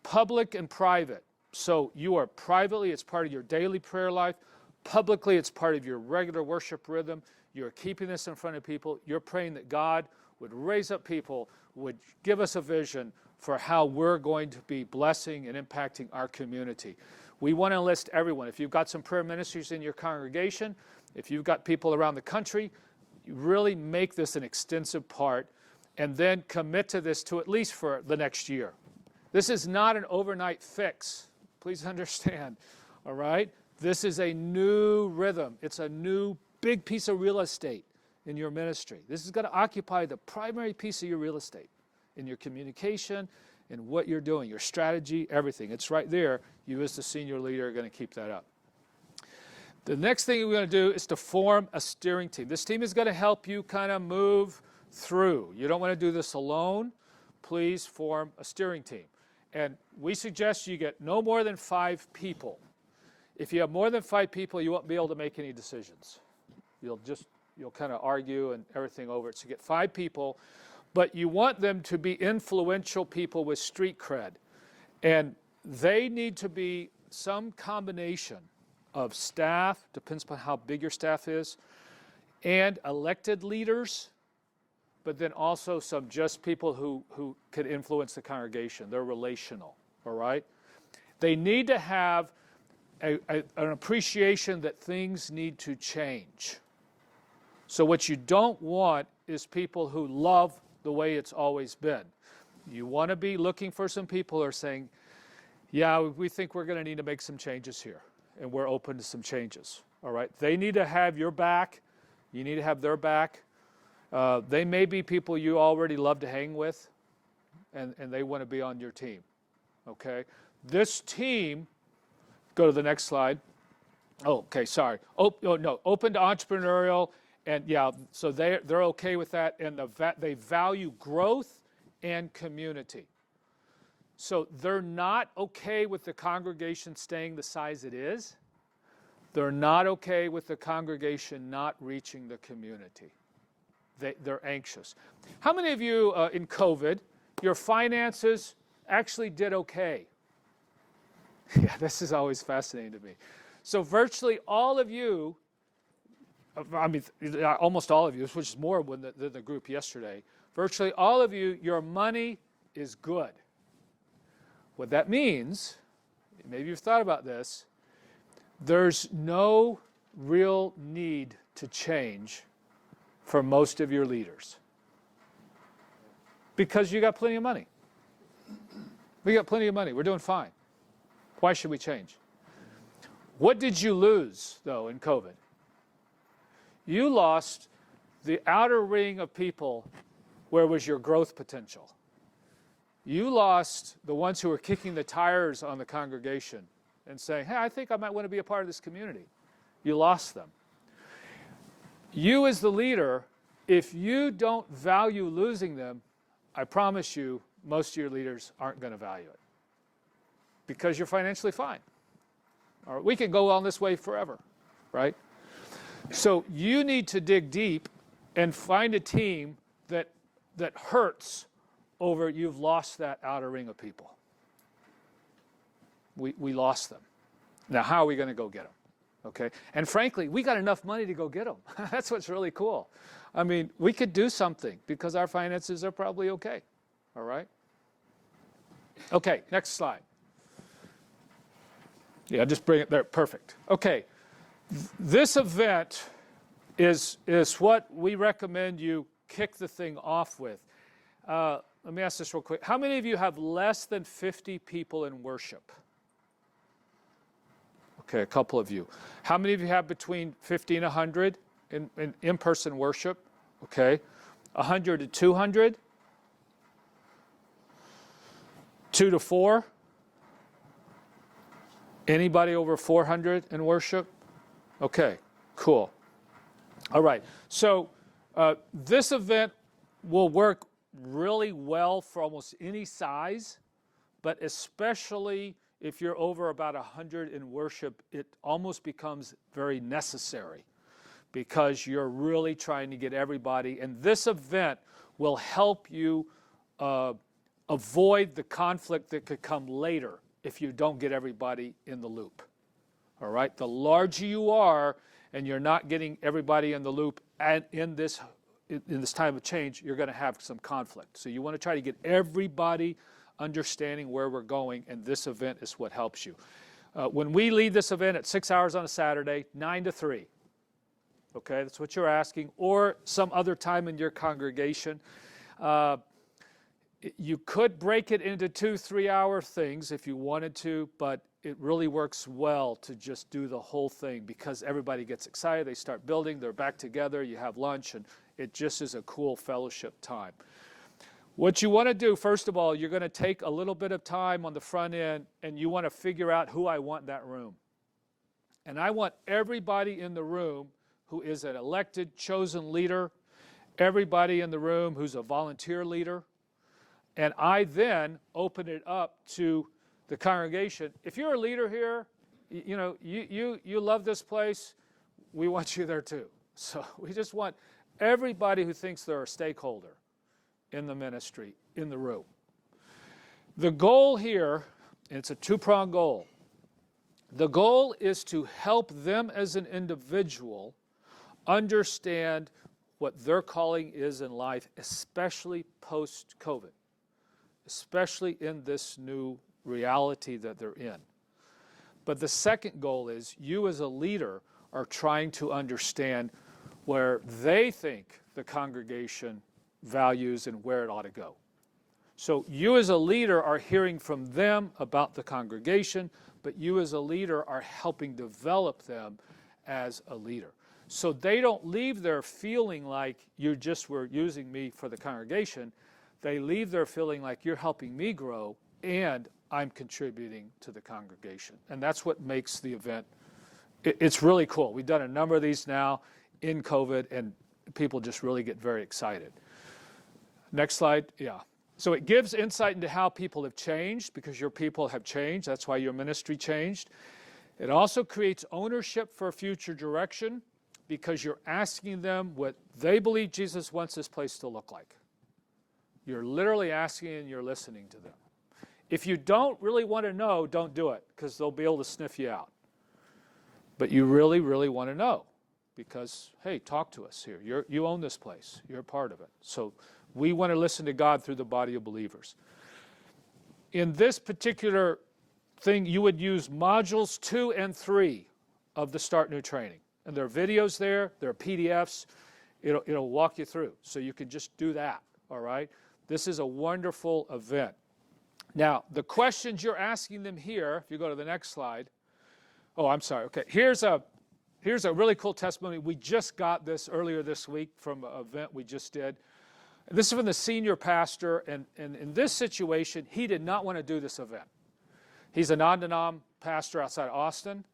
Public and private. So you are privately, it's part of your daily prayer life. Publicly, it's part of your regular worship rhythm. You're keeping this in front of people. You're praying that God would raise up people, would give us a vision for how we're going to be blessing and impacting our community. We want to enlist everyone. If you've got some prayer ministries in your congregation, if you've got people around the country, you really make this an extensive part and then commit to this to at least for the next year. This is not an overnight fix. Please understand, all right? This is a new rhythm. It's a new big piece of real estate in your ministry. This is going to occupy the primary piece of your real estate in your communication, in what you're doing, your strategy, everything. It's right there. You as the senior leader are going to keep that up. The next thing we're going to do is to form a steering team. This team is going to help you kind of move through. You don't want to do this alone. Please form a steering team. And we suggest you get no more than 5 people. If you have more than 5 people, you won't be able to make any decisions. You'll kind of argue and everything over it. So get 5 people, but you want them to be influential people with street cred. And they need to be some combination of staff, depends upon how big your staff is, and elected leaders, but then also some just people who could influence the congregation. They're relational, all right? They need to have an appreciation that things need to change. So what you don't want is people who love the way it's always been. You want to be looking for some people who are saying, yeah, we think we're going to need to make some changes here, and we're open to some changes, all right? They need to have your back. You need to have their back. They may be people you already love to hang with, and they want to be on your team, okay? This team, go to the next slide. Oh, okay, sorry. No, open to entrepreneurial, and yeah, so they're okay with that, and they value growth and community. So they're not okay with the congregation staying the size it is. They're not okay with the congregation not reaching the community. They're anxious. How many of you in COVID, your finances actually did okay? Yeah, this is always fascinating to me. So virtually all of you, I mean, almost all of you, which is more than the group yesterday, virtually all of you, your money is good. What that means, maybe you've thought about this, there's no real need to change for most of your leaders because you got plenty of money. We got plenty of money. We're doing fine. Why should we change? What did you lose, though, in COVID? You lost the outer ring of people where was your growth potential. You lost the ones who were kicking the tires on the congregation and saying, hey, I think I might want to be a part of this community. You lost them. You as the leader, if you don't value losing them, I promise you, most of your leaders aren't going to value it because you're financially fine. All right, we can go on this way forever, right? So you need to dig deep and find a team that hurts over you've lost that outer ring of people. We lost them. Now, how are we going to go get them? Okay? And frankly, we got enough money to go get them. That's what's really cool. I mean, we could do something because our finances are probably okay. All right? Okay, next slide. Yeah, just bring it there. Perfect. Okay. This event is what we recommend you kick the thing off with. Let me ask this real quick. How many of you have less than 50 people in worship? Okay, a couple of you. How many of you have between 50 and 100 in-person worship? Okay. 100 to 200? 2 to 4? Anybody over 400 in worship? Okay, cool. All right, so this event will work really well for almost any size, but especially if you're over about 100 in worship, it almost becomes very necessary because you're really trying to get everybody, and this event will help you avoid the conflict that could come later if you don't get everybody in the loop. All right? The larger you are and you're not getting everybody in the loop and in this time of change, you're going to have some conflict. So you want to try to get everybody understanding where we're going, and this event is what helps you. When we lead this event at 6 hours on a Saturday, 9 to 3, okay, that's what you're asking, or some other time in your congregation. You could break it into 2 3-hour things if you wanted to, but it really works well to just do the whole thing because everybody gets excited, they start building, they're back together, you have lunch, and it just is a cool fellowship time. What you want to do, first of all, you're going to take a little bit of time on the front end and you want to figure out who I want in that room. And I want everybody in the room who is an elected, chosen leader, everybody in the room who's a volunteer leader, and I then open it up to the congregation. If you're a leader here, you love this place, we want you there too. So we just want everybody who thinks they're a stakeholder in the ministry in the room. The goal here, and it's a two-pronged goal, the goal is to help them as an individual understand what their calling is in life, especially post-COVID, especially in this new reality that they're in. But the second goal is you as a leader are trying to understand where they think the congregation values and where it ought to go. So you as a leader are hearing from them about the congregation, but you as a leader are helping develop them as a leader. So they don't leave there feeling like you just were using me for the congregation. They leave there feeling like you're helping me grow and I'm contributing to the congregation. And that's what makes the event, it's really cool. We've done a number of these now in COVID and people just really get very excited. Next slide, yeah. So it gives insight into how people have changed because your people have changed. That's why your ministry changed. It also creates ownership for future direction because you're asking them what they believe Jesus wants this place to look like. You're literally asking and you're listening to them. If you don't really want to know, don't do it because they'll be able to sniff you out. But you really, really want to know because, hey, talk to us here. You own this place. You're a part of it. So we want to listen to God through the body of believers. In this particular thing, you would use modules 2 and 3 of the Start New training. And there are videos there, there are PDFs. It'll walk you through. So you can just do that, all right? This is a wonderful event. Now, the questions you're asking them here, if you go to the next slide. Oh, I'm sorry. Okay, here's a really cool testimony. We just got this earlier this week from an event we just did. This is from the senior pastor, and in this situation, he did not want to do this event. He's a non-denom pastor outside Austin,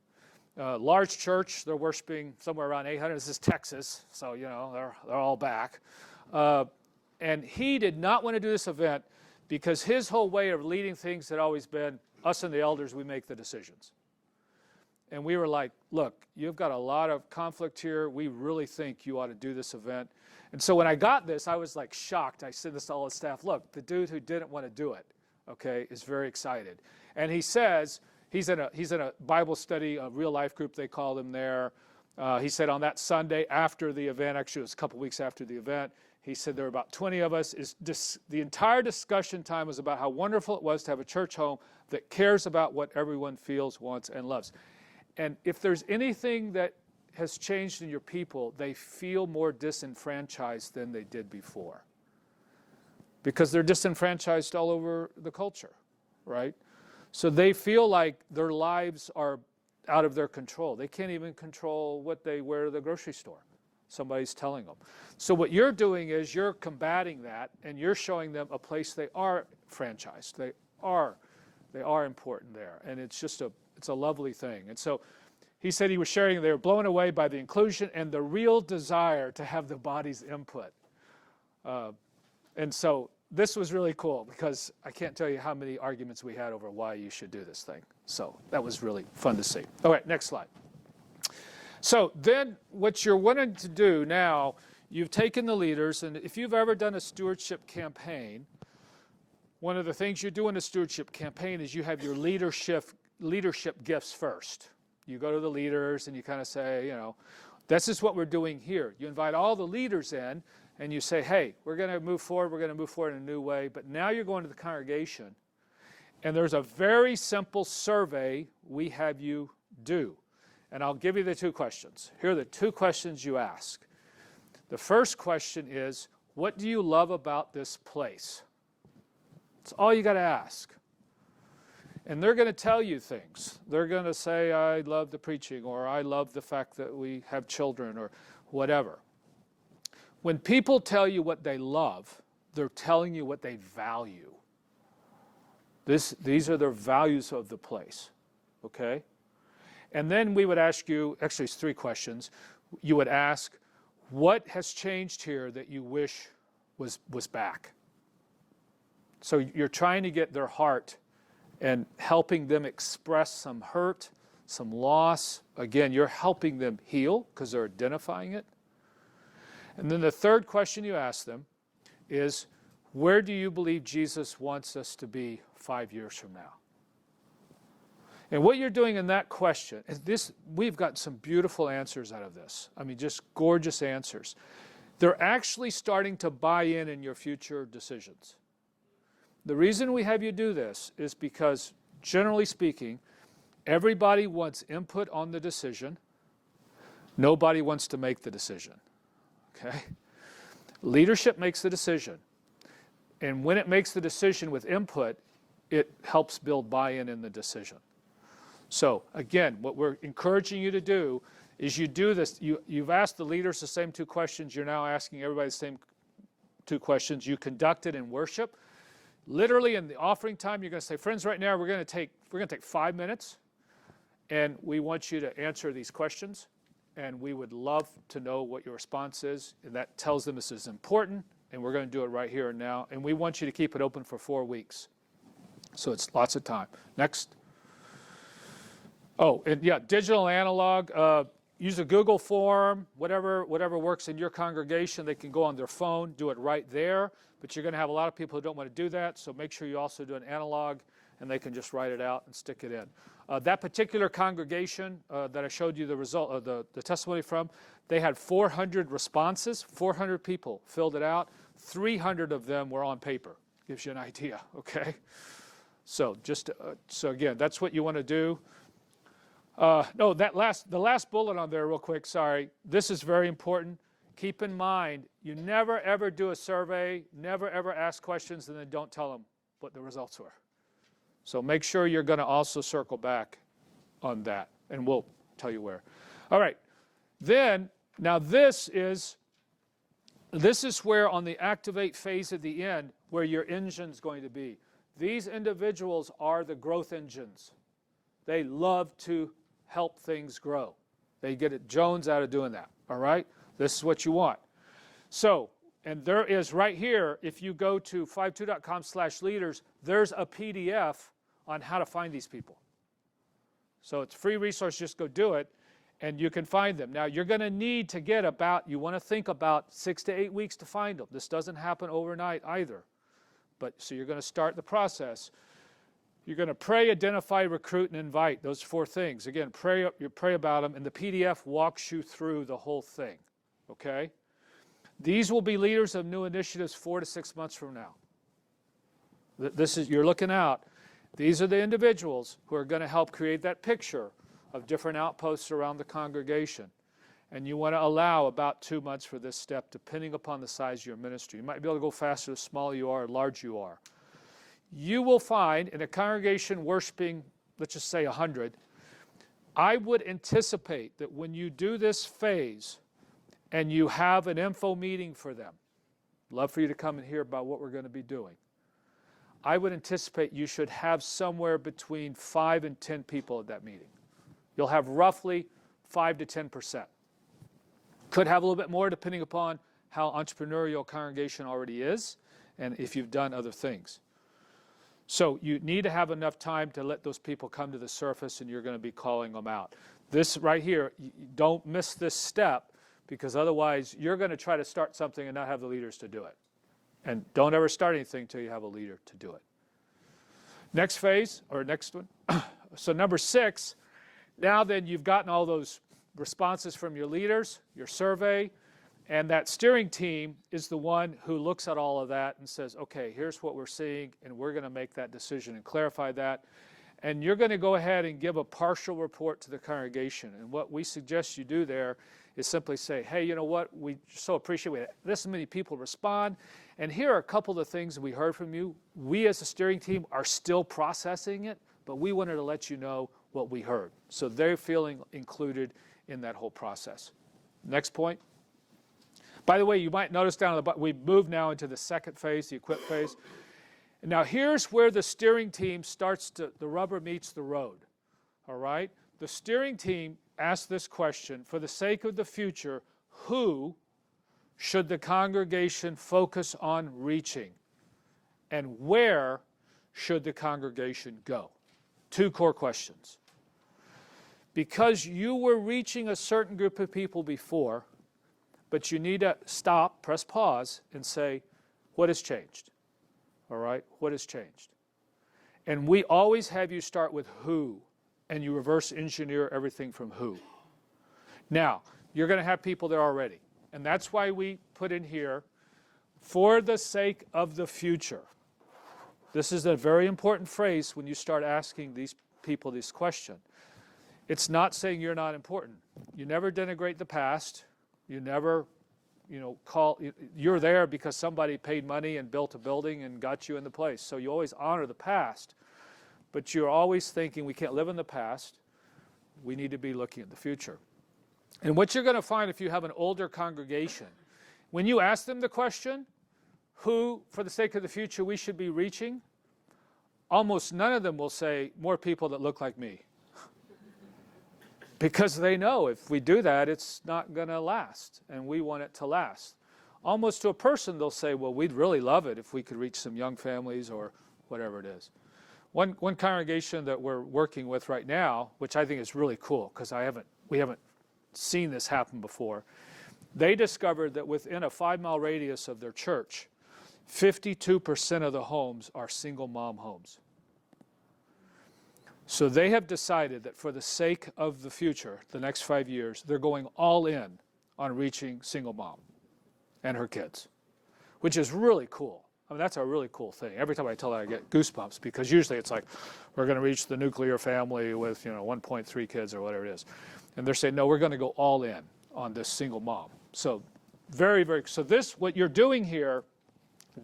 large church. They're worshiping somewhere around 800. This is Texas, so they're all back. And he did not want to do this event because his whole way of leading things had always been, us and the elders, we make the decisions. And we were like, look, you've got a lot of conflict here. We really think you ought to do this event. And so when I got this, I was like shocked. I said this to all the staff, look, the dude who didn't want to do it, okay, is very excited. And he says, he's in a Bible study, a real life group, they call them there. He said on that Sunday after the event, actually it was a couple weeks after the event, he said there were about 20 of us. The entire discussion time was about how wonderful it was to have a church home that cares about what everyone feels, wants, and loves. And if there's anything that has changed in your people, they feel more disenfranchised than they did before. Because they're disenfranchised all over the culture, right? So they feel like their lives are out of their control. They can't even control what they wear to the grocery store. Somebody's telling them. So what you're doing is you're combating that and you're showing them a place they are franchised. They are important there. And it's a lovely thing. And so he said he was sharing, they were blown away by the inclusion and the real desire to have the body's input. And so this was really cool because I can't tell you how many arguments we had over why you should do this thing. So that was really fun to see. All right, next slide. So then what you're wanting to do now, you've taken the leaders, and if you've ever done a stewardship campaign, one of the things you do in a stewardship campaign is you have your leadership gifts first. You go to the leaders and you kind of say, this is what we're doing here. You invite all the leaders in and you say, hey, we're going to move forward. We're going to move forward in a new way. But now you're going to the congregation and there's a very simple survey we have you do. And I'll give you the 2 questions. Here are the 2 questions you ask. The first question is, what do you love about this place? That's all you got to ask. And they're going to tell you things. They're going to say, I love the preaching, or I love the fact that we have children, or whatever. When people tell you what they love, they're telling you what they value. These are their values of the place, okay? And then we would ask you, actually it's 3 questions. You would ask, what has changed here that you wish was back? So you're trying to get their heart and helping them express some hurt, some loss. Again, you're helping them heal because they're identifying it. And then the 3rd question you ask them is, where do you believe Jesus wants us to be 5 years from now? And what you're doing in that question, we've got some beautiful answers out of this. I mean, just gorgeous answers. They're actually starting to buy in your future decisions. The reason we have you do this is because, generally speaking, everybody wants input on the decision. Nobody wants to make the decision. Okay? Leadership makes the decision. And when it makes the decision with input, it helps build buy-in in the decision. So, again, what we're encouraging you to do is you do this. You've asked the leaders the same 2 questions. You're now asking everybody the same 2 questions. You conduct it in worship. Literally in the offering time, you're going to say, friends, right now we're going to take 5 minutes, and we want you to answer these questions, and we would love to know what your response is, and that tells them this is important, and we're going to do it right here and now, and we want you to keep it open for 4 weeks. So it's lots of time. Next. Oh, and yeah, digital analog. Use a Google form, whatever works in your congregation. They can go on their phone, do it right there. But you're going to have a lot of people who don't want to do that, so make sure you also do an analog, and they can just write it out and stick it in. That particular congregation that I showed you the result, the testimony from, they had 400 responses. 400 people filled it out. 300 of them were on paper. Gives you an idea, okay? So so again, that's what you want to do. No, the last bullet on there real quick, sorry. This is very important. Keep in mind, you never ever do a survey, never ever ask questions and then don't tell them what the results were. So make sure you're going to also circle back on that, and we'll tell you where. All right. Then, now this is where on the activate phase at the end, where your engine's going to be. These individuals are the growth engines. They love to help things grow. They get it Jones out of doing that, all right? This is what you want. So, and there is right here, if you go to 52.com/leaders, there's a PDF on how to find these people. So it's a free resource, just go do it, and you can find them. Now, you're going to need to get you want to think about 6 to 8 weeks to find them. This doesn't happen overnight either. But so you're going to start the process. You're going to pray, identify, recruit, and invite. Those 4 things. Again, you pray about them, and the PDF walks you through the whole thing. Okay? These will be leaders of new initiatives 4 to 6 months from now. You're looking out. These are the individuals who are going to help create that picture of different outposts around the congregation. And you want to allow about 2 months for this step, depending upon the size of your ministry. You might be able to go faster the smaller you are or large you are. You will find in a congregation worshiping, let's just say 100, I would anticipate that when you do this phase and you have an info meeting for them, love for you to come and hear about what we're going to be doing. I would anticipate you should have somewhere between 5 and 10 people at that meeting. You'll have roughly 5 to 10%. Could have a little bit more depending upon how entrepreneurial a congregation already is and if you've done other things. So you need to have enough time to let those people come to the surface, and you're going to be calling them out. This right here, don't miss this step, because otherwise you're going to try to start something and not have the leaders to do it. And don't ever start anything until you have a leader to do it. Next phase, or next one. So number 6, now then you've gotten all those responses from your leaders, your survey, and that steering team is the one who looks at all of that and says, okay, here's what we're seeing, and we're going to make that decision and clarify that. And you're going to go ahead and give a partial report to the congregation. And what we suggest you do there is simply say, hey, you know what, we so appreciate we had this many people respond, and here are a couple of things we heard from you. We as a steering team are still processing it, but we wanted to let you know what we heard. So they're feeling included in that whole process. Next point. By the way, you might notice down at the bottom, we've moved now into the second phase, the equip phase. And now here's where the steering team starts to, the rubber meets the road, all right? The steering team asked this question: for the sake of the future, who should the congregation focus on reaching? And where should the congregation go? Two core questions. Because you were reaching a certain group of people before, but you need to stop, press pause, and say, what has changed? All right, what has changed? And we always have you start with who, and you reverse engineer everything from who. Now, you're going to have people there already, and that's why we put in here, for the sake of the future. This is a very important phrase when you start asking these people this question. It's not saying you're not important. You never denigrate the past. You never, you're there because somebody paid money and built a building and got you in the place. So you always honor the past, but you're always thinking we can't live in the past. We need to be looking at the future. And what you're going to find if you have an older congregation, when you ask them the question, who, for the sake of the future, we should be reaching, almost none of them will say, more people that look like me. Because they know if we do that, it's not going to last, and we want it to last. Almost to a person, they'll say, well, we'd really love it if we could reach some young families or whatever it is. One congregation that we're working with right now, which I think is really cool, because we haven't seen this happen before, they discovered that within a 5-mile radius of their church, 52% of the homes are single mom homes. So they have decided that for the sake of the future, the next 5 years, they're going all in on reaching single mom and her kids, which is really cool. I mean, that's a really cool thing. Every time I tell that, I get goosebumps, because usually it's like, we're going to reach the nuclear family with 1.3 kids or whatever it is. And they're saying, no, we're going to go all in on this single mom. So so this, what you're doing here,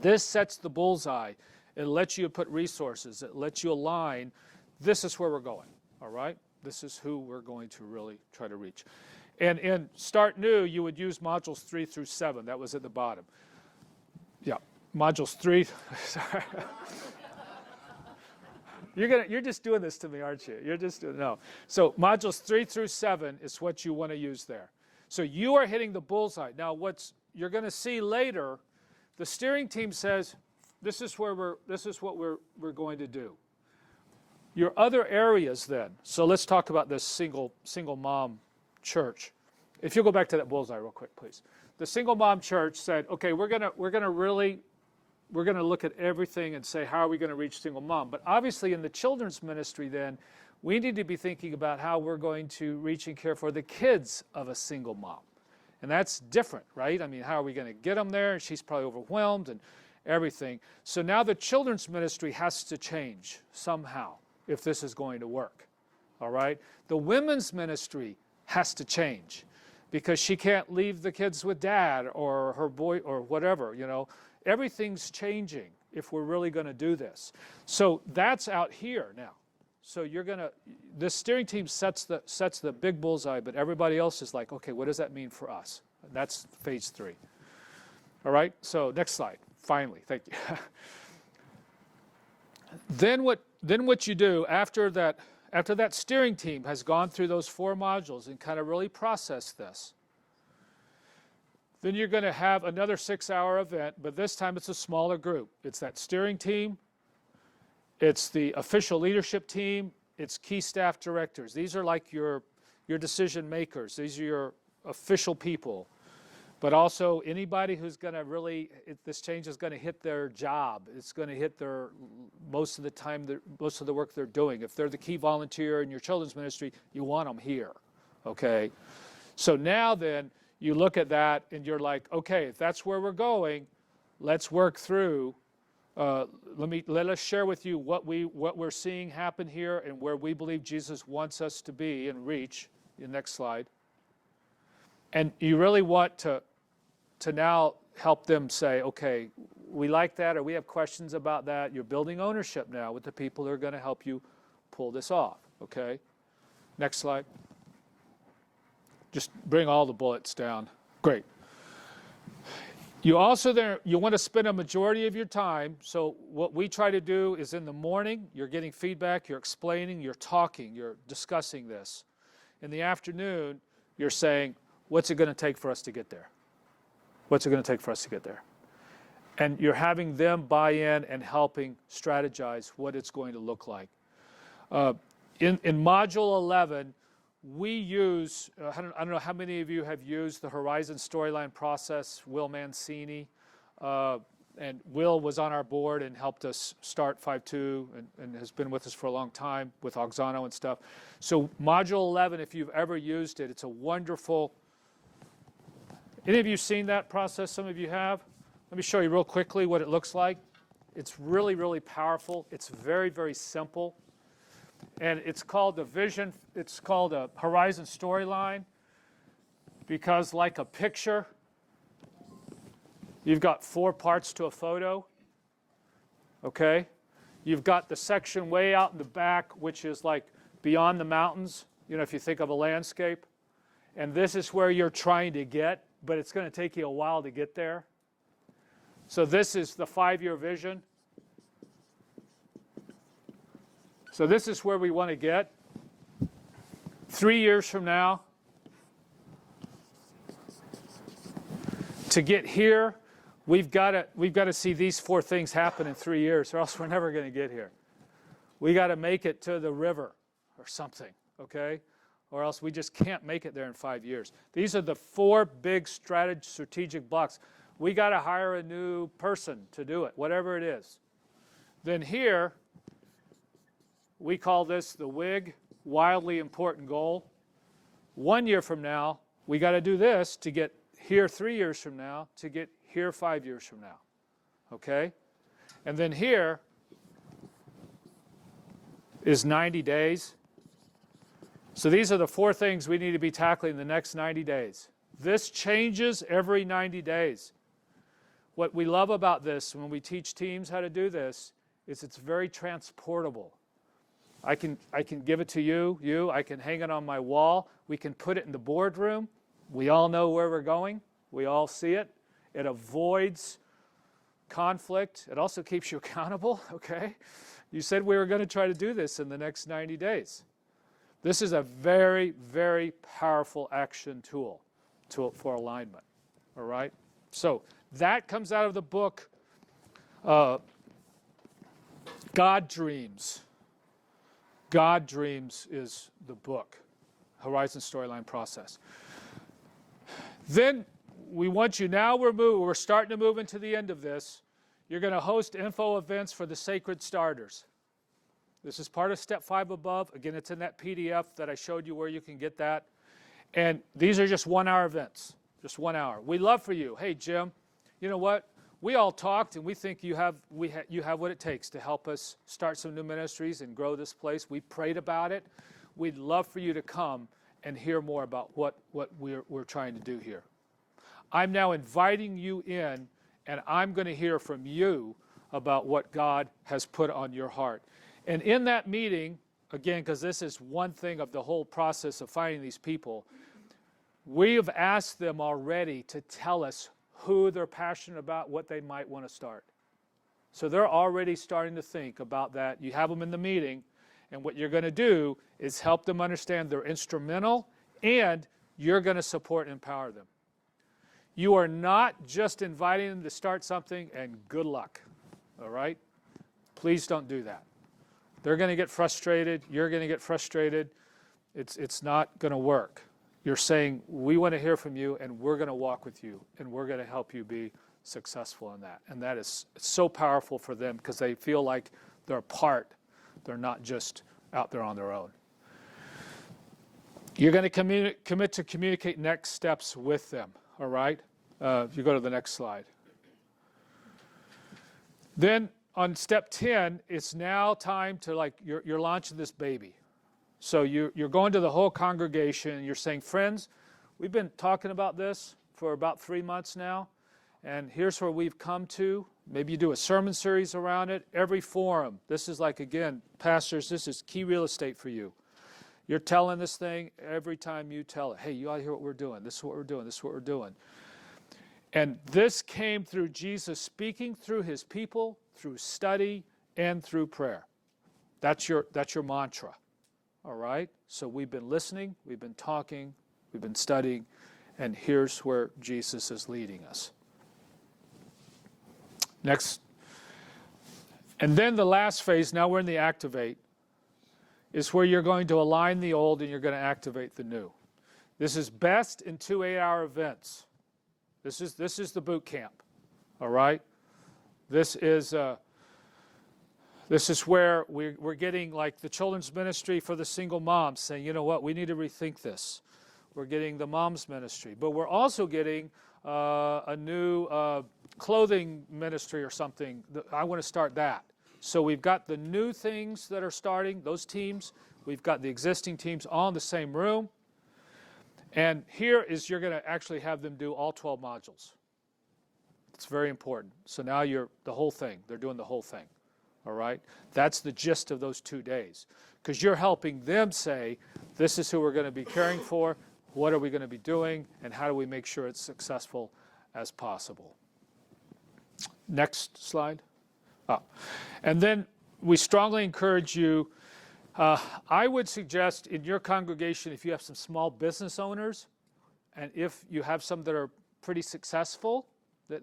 this sets the bullseye. It lets you put resources. It lets you align. This is where we're going, all right? This is who we're going to really try to reach. And in Start New, you would use modules 3 through 7. That was at the bottom. Yeah, modules 3. Sorry. You're just doing this to me, aren't you? You're just doing, no. So modules 3 through 7 is what you want to use there. So you are hitting the bullseye. Now, you're going to see later, the steering team says, this is what we're going to do. Your other areas then, so let's talk about this single mom church. If you go back to that bullseye real quick, please. The single mom church said, okay, we're gonna look at everything and say, how are we going to reach single mom? But obviously in the children's ministry then, we need to be thinking about how we're going to reach and care for the kids of a single mom. And that's different, right? I mean, how are we going to get them there? She's probably overwhelmed and everything. So now the children's ministry has to change somehow if this is going to work, all right? The women's ministry has to change because she can't leave the kids with dad or her boy or whatever, Everything's changing if we're really going to do this. So that's out here now. So this steering team sets the big bullseye, but everybody else is like, okay, what does that mean for us? And that's phase 3. All right, so next slide, finally, thank you. Then what you do after that steering team has gone through those 4 modules and kind of really processed this, then you're going to have another 6-hour event, but this time it's a smaller group. It's that steering team, it's the official leadership team, it's key staff directors. These are like your decision makers. These are your official people. But also anybody who's going to this change is going to hit their job. It's going to hit most of the work they're doing. If they're the key volunteer in your children's ministry, you want them here, okay? So now then, you look at that and you're like, okay, if that's where we're going, let's work through. Let us share with you what we're seeing happen here and where we believe Jesus wants us to be and reach. The next slide. And you really want to now help them say, okay, we like that, or we have questions about that. You're building ownership now with the people who are going to help you pull this off, okay? Next slide. Just bring all the bullets down. Great. You also you want to spend a majority of your time, so what we try to do is in the morning, you're getting feedback, you're explaining, you're talking, you're discussing this. In the afternoon, you're saying, what's it going to take for us to get there? What's it going to take for us to get there? And you're having them buy in and helping strategize what it's going to look like. In Module 11, we use, I don't know how many of you have used the Horizon Storyline process, Will Mancini. And Will was on our board and helped us start 5.2 and has been with us for a long time with Auxano and stuff. So Module 11, if you've ever used it, it's a wonderful. Any of you seen that process? Some of you have? Let me show you real quickly what it looks like. It's really, really powerful. It's very, very simple. And it's called a vision, it's called a Horizon Storyline because like a picture, you've got 4 parts to a photo, okay? You've got the section way out in the back, which is like beyond the mountains, you know, if you think of a landscape. And this is where you're trying to get, but it's going to take you a while to get there. So this is the 5-year vision. So this is where we want to get. 3 years from now, to get here, we've got to see these 4 things happen in 3 years, or else we're never going to get here. We got to make it to the river or something, okay? Or else we just can't make it there in 5 years. These are the 4 big strategic blocks. We got to hire a new person to do it, whatever it is. Then here, we call this the WIG, wildly important goal. 1 year from now, we got to do this to get here 3 years from now, to get here 5 years from now, okay? And then here is 90 days. So these are the 4 things we need to be tackling in the next 90 days. This changes every 90 days. What we love about this when we teach teams how to do this is it's very transportable. I can give it to you, I can hang it on my wall. We can put it in the boardroom. We all know where we're going. We all see it. It avoids conflict. It also keeps you accountable, okay? You said we were going to try to do this in the next 90 days. This is a very, very powerful action tool for alignment, all right? So that comes out of the book, God Dreams. God Dreams is the book, Horizon Storyline Process. Then we want you, now we're starting to move into the end of this. You're going to host info events for the Sacred Starters. This is part of Step 5 above. Again, it's in that PDF that I showed you where you can get that. And these are just 1-hour events, just 1 hour. We love for you. Hey, Jim, you know what? We all talked, and we think you have what it takes to help us start some new ministries and grow this place. We prayed about it. We'd love for you to come and hear more about what we're trying to do here. I'm now inviting you in, and I'm going to hear from you about what God has put on your heart. And in that meeting, again, because this is one thing of the whole process of finding these people, we have asked them already to tell us who they're passionate about, what they might want to start. So they're already starting to think about that. You have them in the meeting, and what you're going to do is help them understand they're instrumental, and you're going to support and empower them. You are not just inviting them to start something and good luck, all right? Please don't do that. They're going to get frustrated. You're going to get frustrated. It's not going to work. You're saying, we want to hear from you, and we're going to walk with you, and we're going to help you be successful in that. And that is so powerful for them because they feel like they're a part. They're not just out there on their own. You're going to commit to communicate next steps with them, all right? If you go to the next slide. Then on step 10, it's now time to, you're launching this baby. So you're going to the whole congregation and you're saying, friends, we've been talking about this for about 3 months now, And here's where we've come to. Maybe you do a sermon series around it. Every forum. This is like, again, pastors, this is key real estate for you. You're telling this thing every time you tell it. Hey, you ought to hear what we're doing. This is what we're doing. This is what we're doing. And this came through Jesus speaking through his people, through study, and through prayer. That's your mantra. All right? So we've been listening, we've been talking, we've been studying, and here's where Jesus is leading us. Next. And then the last phase, now we're in the activate, is where you're going to align the old and you're going to activate the new. This is best in 2 8-hour events. This is the boot camp. All right? This is where we're getting like the children's ministry for the single moms saying, you know what, we need to rethink this. We're getting the mom's ministry. But we're also getting a new clothing ministry or something. I want to start that. So we've got the new things that are starting, those teams. We've got the existing teams all in the same room. And here is you're going to actually have them do all 12 modules. It's very important. So now you're the whole thing. They're doing the whole thing. All right? That's the gist of those 2 days. Because you're helping them say, this is who we're going to be caring for, what are we going to be doing, and how do we make sure it's successful as possible. Next slide. And then we strongly encourage you, I would suggest in your congregation, if you have some small business owners, and if you have some that are pretty successful, that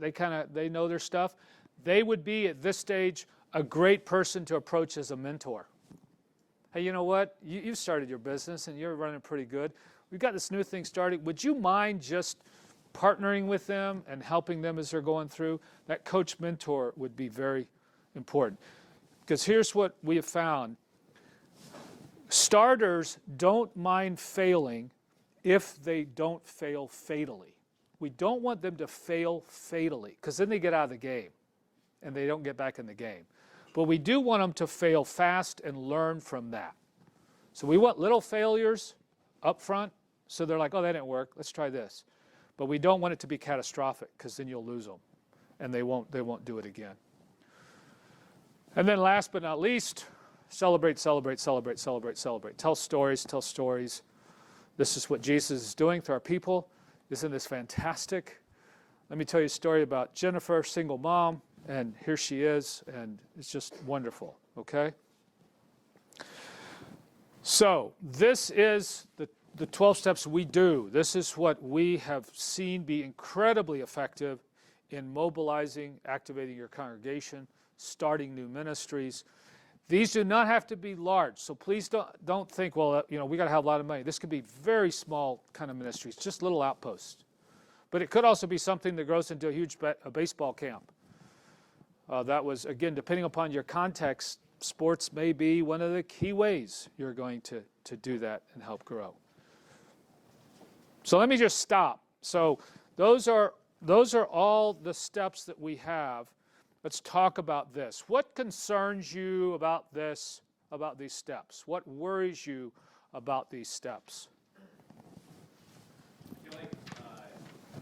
they know their stuff, they would be at this stage a great person to approach as a mentor. Hey, you know what? You've started your business and you're running pretty good. We've got this new thing starting. Would you mind just partnering with them and helping them as they're going through? That coach mentor would be very important. Because here's what we have found. Starters don't mind failing if they don't fail fatally. We don't want them to fail fatally because then they get out of the game and they don't get back in the game. But we do want them to fail fast and learn from that. So we want little failures up front so they're like, oh, that didn't work. Let's try this. But we don't want it to be catastrophic because then you'll lose them and they won't do it again. And then last but not least, celebrate, celebrate, celebrate, celebrate, celebrate. Tell stories, tell stories. This is what Jesus is doing to our people. Isn't this fantastic? Let me tell you a story about Jennifer, single mom, and here she is, and it's just wonderful, okay? So this is the 12 steps we do. This is what we have seen be incredibly effective in mobilizing, activating your congregation, starting new ministries. These do not have to be large, so please don't think, well, we got to have a lot of money. This could be very small kind of ministries, just little outposts. But it could also be something that grows into a huge baseball camp. That was, again, depending upon your context, sports may be one of the key ways you're going to do that and help grow. So let me just stop. So those are all the steps that we have. Let's talk about this. What concerns you about this, about these steps? What worries you about these steps? I feel like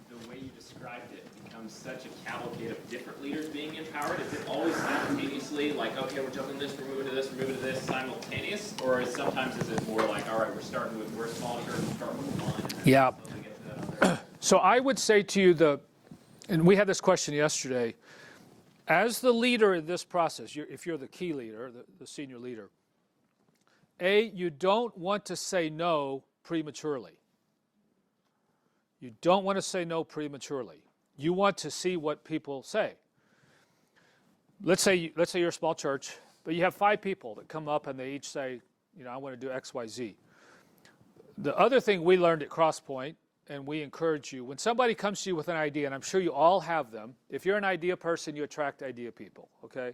the way you described it becomes such a cavalcade of different leaders being empowered. Is it always simultaneously like, okay, we're jumping this, we're moving to this, we're moving to this, simultaneous? Or sometimes is it more like, all right, we're small church, we're starting with one, and then Yeah. slowly get to that other? So I would say to you, and we had this question yesterday, as the leader in this process, if you're the key leader, the senior leader, you don't want to say no prematurely. You don't want to say no prematurely. You want to see what people say. Let's say you're a small church, but you have 5 people that come up and they each say, I want to do X, Y, Z. The other thing we learned at Crosspoint, and we encourage you, when somebody comes to you with an idea, and I'm sure you all have them, if you're an idea person, you attract idea people, okay?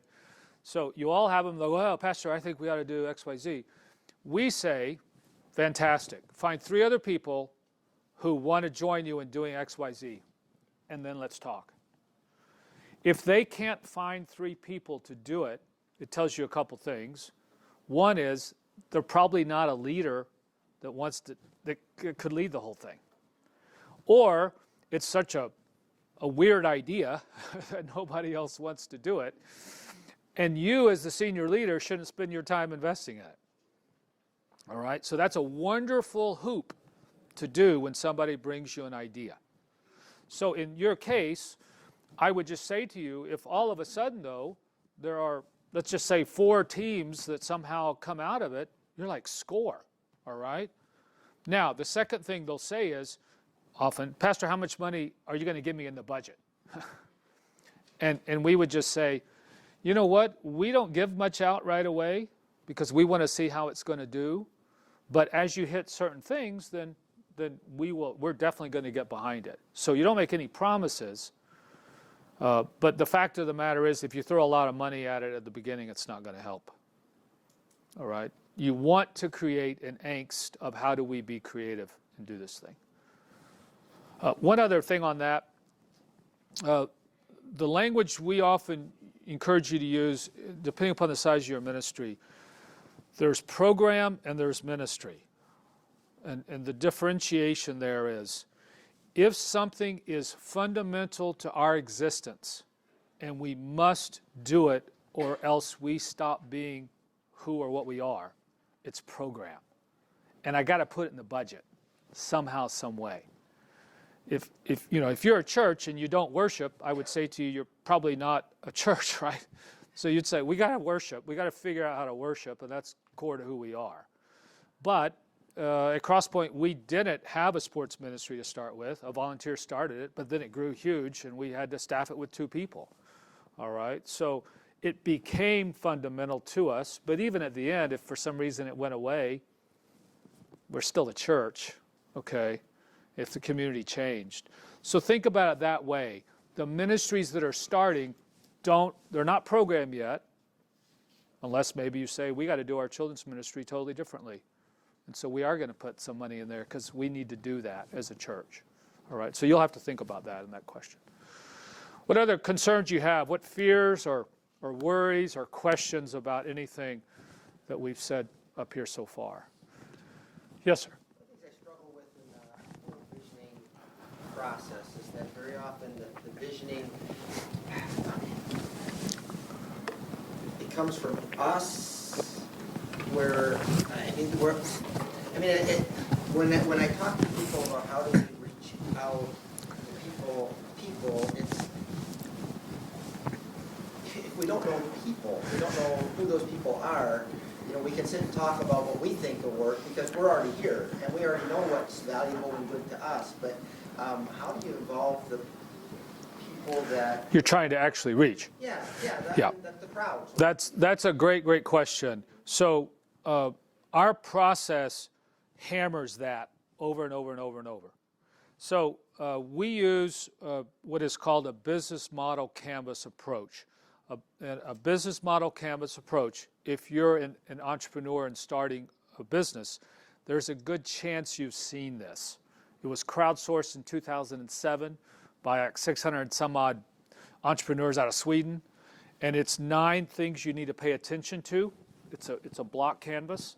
So you all have them, they go, well, Pastor, I think we ought to do X, Y, Z. We say, fantastic. Find 3 other people who want to join you in doing X, Y, Z, and then let's talk. If they can't find 3 people to do it, it tells you a couple things. One is they're probably not a leader that could lead the whole thing. Or it's such a a weird idea that nobody else wants to do it. And you, as the senior leader, shouldn't spend your time investing in it. All right? So that's a wonderful hoop to do when somebody brings you an idea. So in your case, I would just say to you, if all of a sudden, though, there are, let's just say, 4 teams that somehow come out of it, you're like, score. All right? Now, the second thing they'll say is, often, Pastor, how much money are you going to give me in the budget? and we would just say, you know what? We don't give much out right away because we want to see how it's going to do. But as you hit certain things, then we're definitely going to get behind it. So you don't make any promises. But the fact of the matter is, if you throw a lot of money at it at the beginning, it's not going to help. All right? You want to create an angst of how do we be creative and do this thing. One other thing on that, the language we often encourage you to use, depending upon the size of your ministry, there's program and there's ministry. And the differentiation there is, if something is fundamental to our existence and we must do it or else we stop being who or what we are, it's program. And I got to put it in the budget somehow, some way. If you're a church and you don't worship, I would say to you, you're probably not a church, right? So you'd say, we got to worship. We got to figure out how to worship, and that's core to who we are. But at Crosspoint, we didn't have a sports ministry to start with. A volunteer started it, but then it grew huge, and we had to staff it with 2 people. All right? So it became fundamental to us. But even at the end, if for some reason it went away, we're still a church, okay, if the community changed. So think about it that way. The ministries that are starting, they're not programmed yet, unless maybe you say, we got to do our children's ministry totally differently. And so we are going to put some money in there because we need to do that as a church. All right, so you'll have to think about that in that question. What other concerns you have? What fears or worries or questions about anything that we've said up here so far? Yes, sir. One of the things I struggle with in the whole visioning process is that very often the visioning, it comes from us, where, when I talk to people about how do we reach out to people, it's, if we don't know people, we don't know who those people are, we can sit and talk about what we think will work because we're already here and we already know what's valuable and good to us. But how do you involve the people that you're trying to actually reach? The crowd. That's a great question. So our process hammers that over and over and over and over. So we use what is called a business model canvas approach. A business model canvas approach, if you're an entrepreneur and starting a business, there's a good chance you've seen this. It was crowdsourced in 2007 by 600 some odd entrepreneurs out of Sweden, and it's 9 things you need to pay attention to. It's a block canvas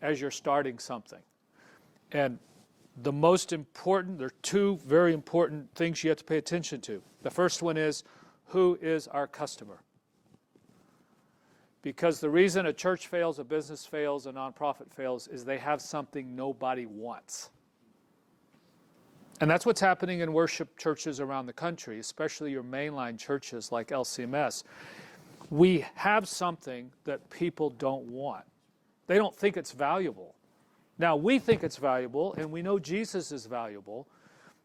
as you're starting something. And the most important, there are 2 very important things you have to pay attention to. The first one is, who is our customer? Because the reason a church fails, a business fails, a nonprofit fails is they have something nobody wants. And that's what's happening in worship churches around the country, especially your mainline churches like LCMS. We have something that people don't want. They don't think it's valuable. Now, we think it's valuable, and we know Jesus is valuable.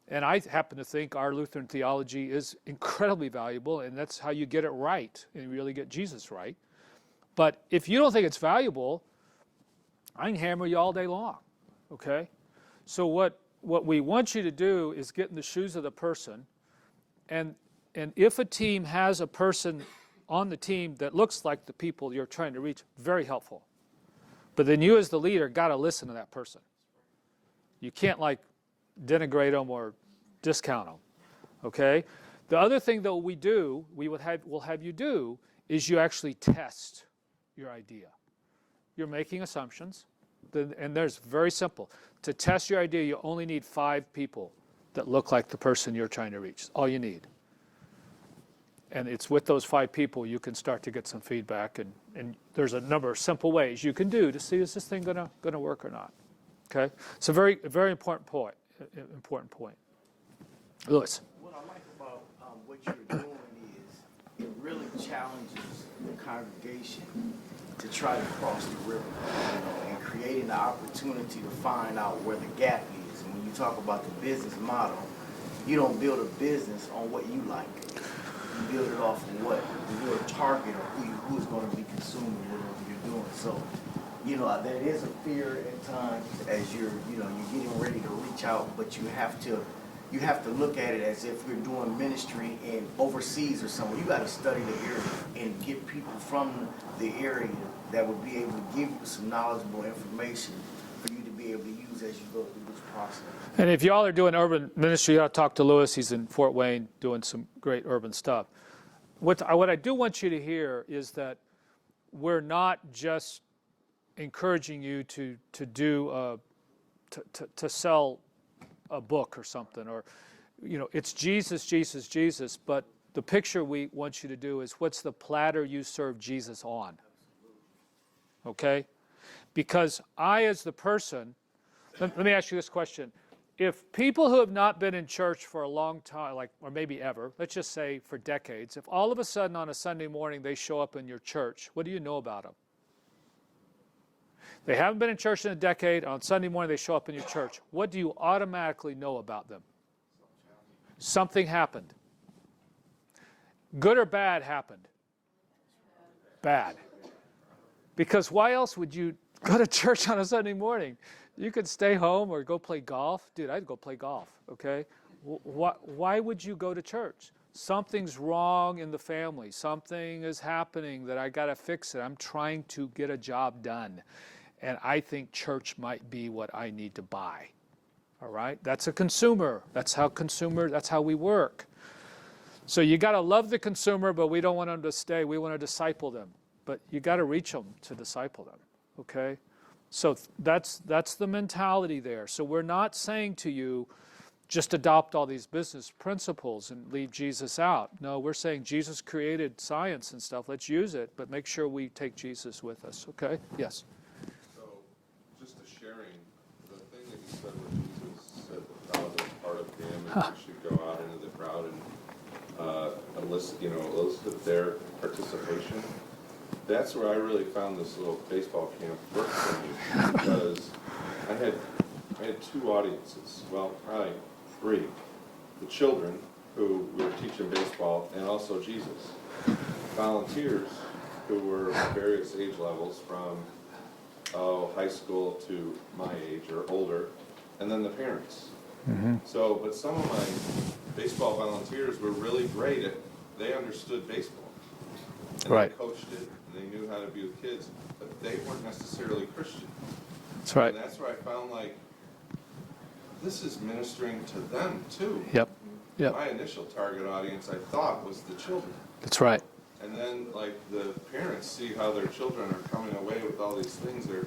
And I happen to think our Lutheran theology is incredibly valuable, and that's how you get it right and really get Jesus right. But if you don't think it's valuable, I can hammer you all day long, okay? So what we want you to do is get in the shoes of the person, and if a team has a person on the team that looks like the people you're trying to reach, very helpful. But then you as the leader got to listen to that person. You can't denigrate them or discount them, okay? The other thing that we'll have you do is you actually test your idea. You're making assumptions, and there's very simple. To test your idea, you only need 5 people that look like the person you're trying to reach. All you need. And it's with those 5 people you can start to get some feedback. And there's a number of simple ways you can do to see, is this thing gonna work or not? Okay? It's a very important point. Lewis. What I like about what you're doing is it really challenges the congregation to try to cross the river, and creating the opportunity to find out where the gap is. And when you talk about the business model, you don't build a business on what you like. You build it off of what your target or who's going to be consuming whatever you're doing. So, there is a fear at times as you're getting ready to reach out, but you have to look at it as if you're doing ministry in overseas or somewhere. You got to study the area and get people from the area that would be able to give you some knowledgeable information for you to be able to use as you go through this process. And if y'all are doing urban ministry, you ought to talk to Lewis. He's in Fort Wayne doing some great urban stuff. What I do want you to hear is that we're not just encouraging you to sell a book or something, or it's Jesus, but the picture we want you to do is, what's the platter you serve Jesus on? Okay? Because I, as the person, let me ask you this question. If people who have not been in church for a long time, or maybe ever, let's just say for decades, if all of a sudden on a Sunday morning they show up in your church, what do you know about them? They haven't been in church in a decade. On Sunday morning they show up in your church. What do you automatically know about them? Something happened. Good or bad happened? Bad. Because why else would you go to church on a Sunday morning? You could stay home or go play golf. Dude, I'd go play golf, okay? Why would you go to church? Something's wrong in the family. Something is happening that I got to fix it. I'm trying to get a job done. And I think church might be what I need to buy. All right? That's a consumer. That's how we work. So you got to love the consumer, but we don't want them to stay. We want to disciple them. But you got to reach them to disciple them, okay? So that's the mentality there. So we're not saying to you, just adopt all these business principles and leave Jesus out. No, we're saying Jesus created science and stuff. Let's use it, but make sure we take Jesus with us, okay? Yes? So, just a sharing, the thing that you said when Jesus said the crowd was part of him, and we should go out into the crowd and elicit their participation. That's where I really found this little baseball camp work for me, because I had 2 audiences, well, probably 3. The children, who we were teaching baseball, and also Jesus. Volunteers, who were various age levels from high school to my age or older, and then the parents. Mm-hmm. So, but some of my baseball volunteers were really great they understood baseball. And right. They coached it, and they knew how to be with kids, but they weren't necessarily Christian. That's right. And that's where I found, this is ministering to them, too. Yep. My initial target audience, I thought, was the children. That's right. And then, the parents see how their children are coming away with all these things. They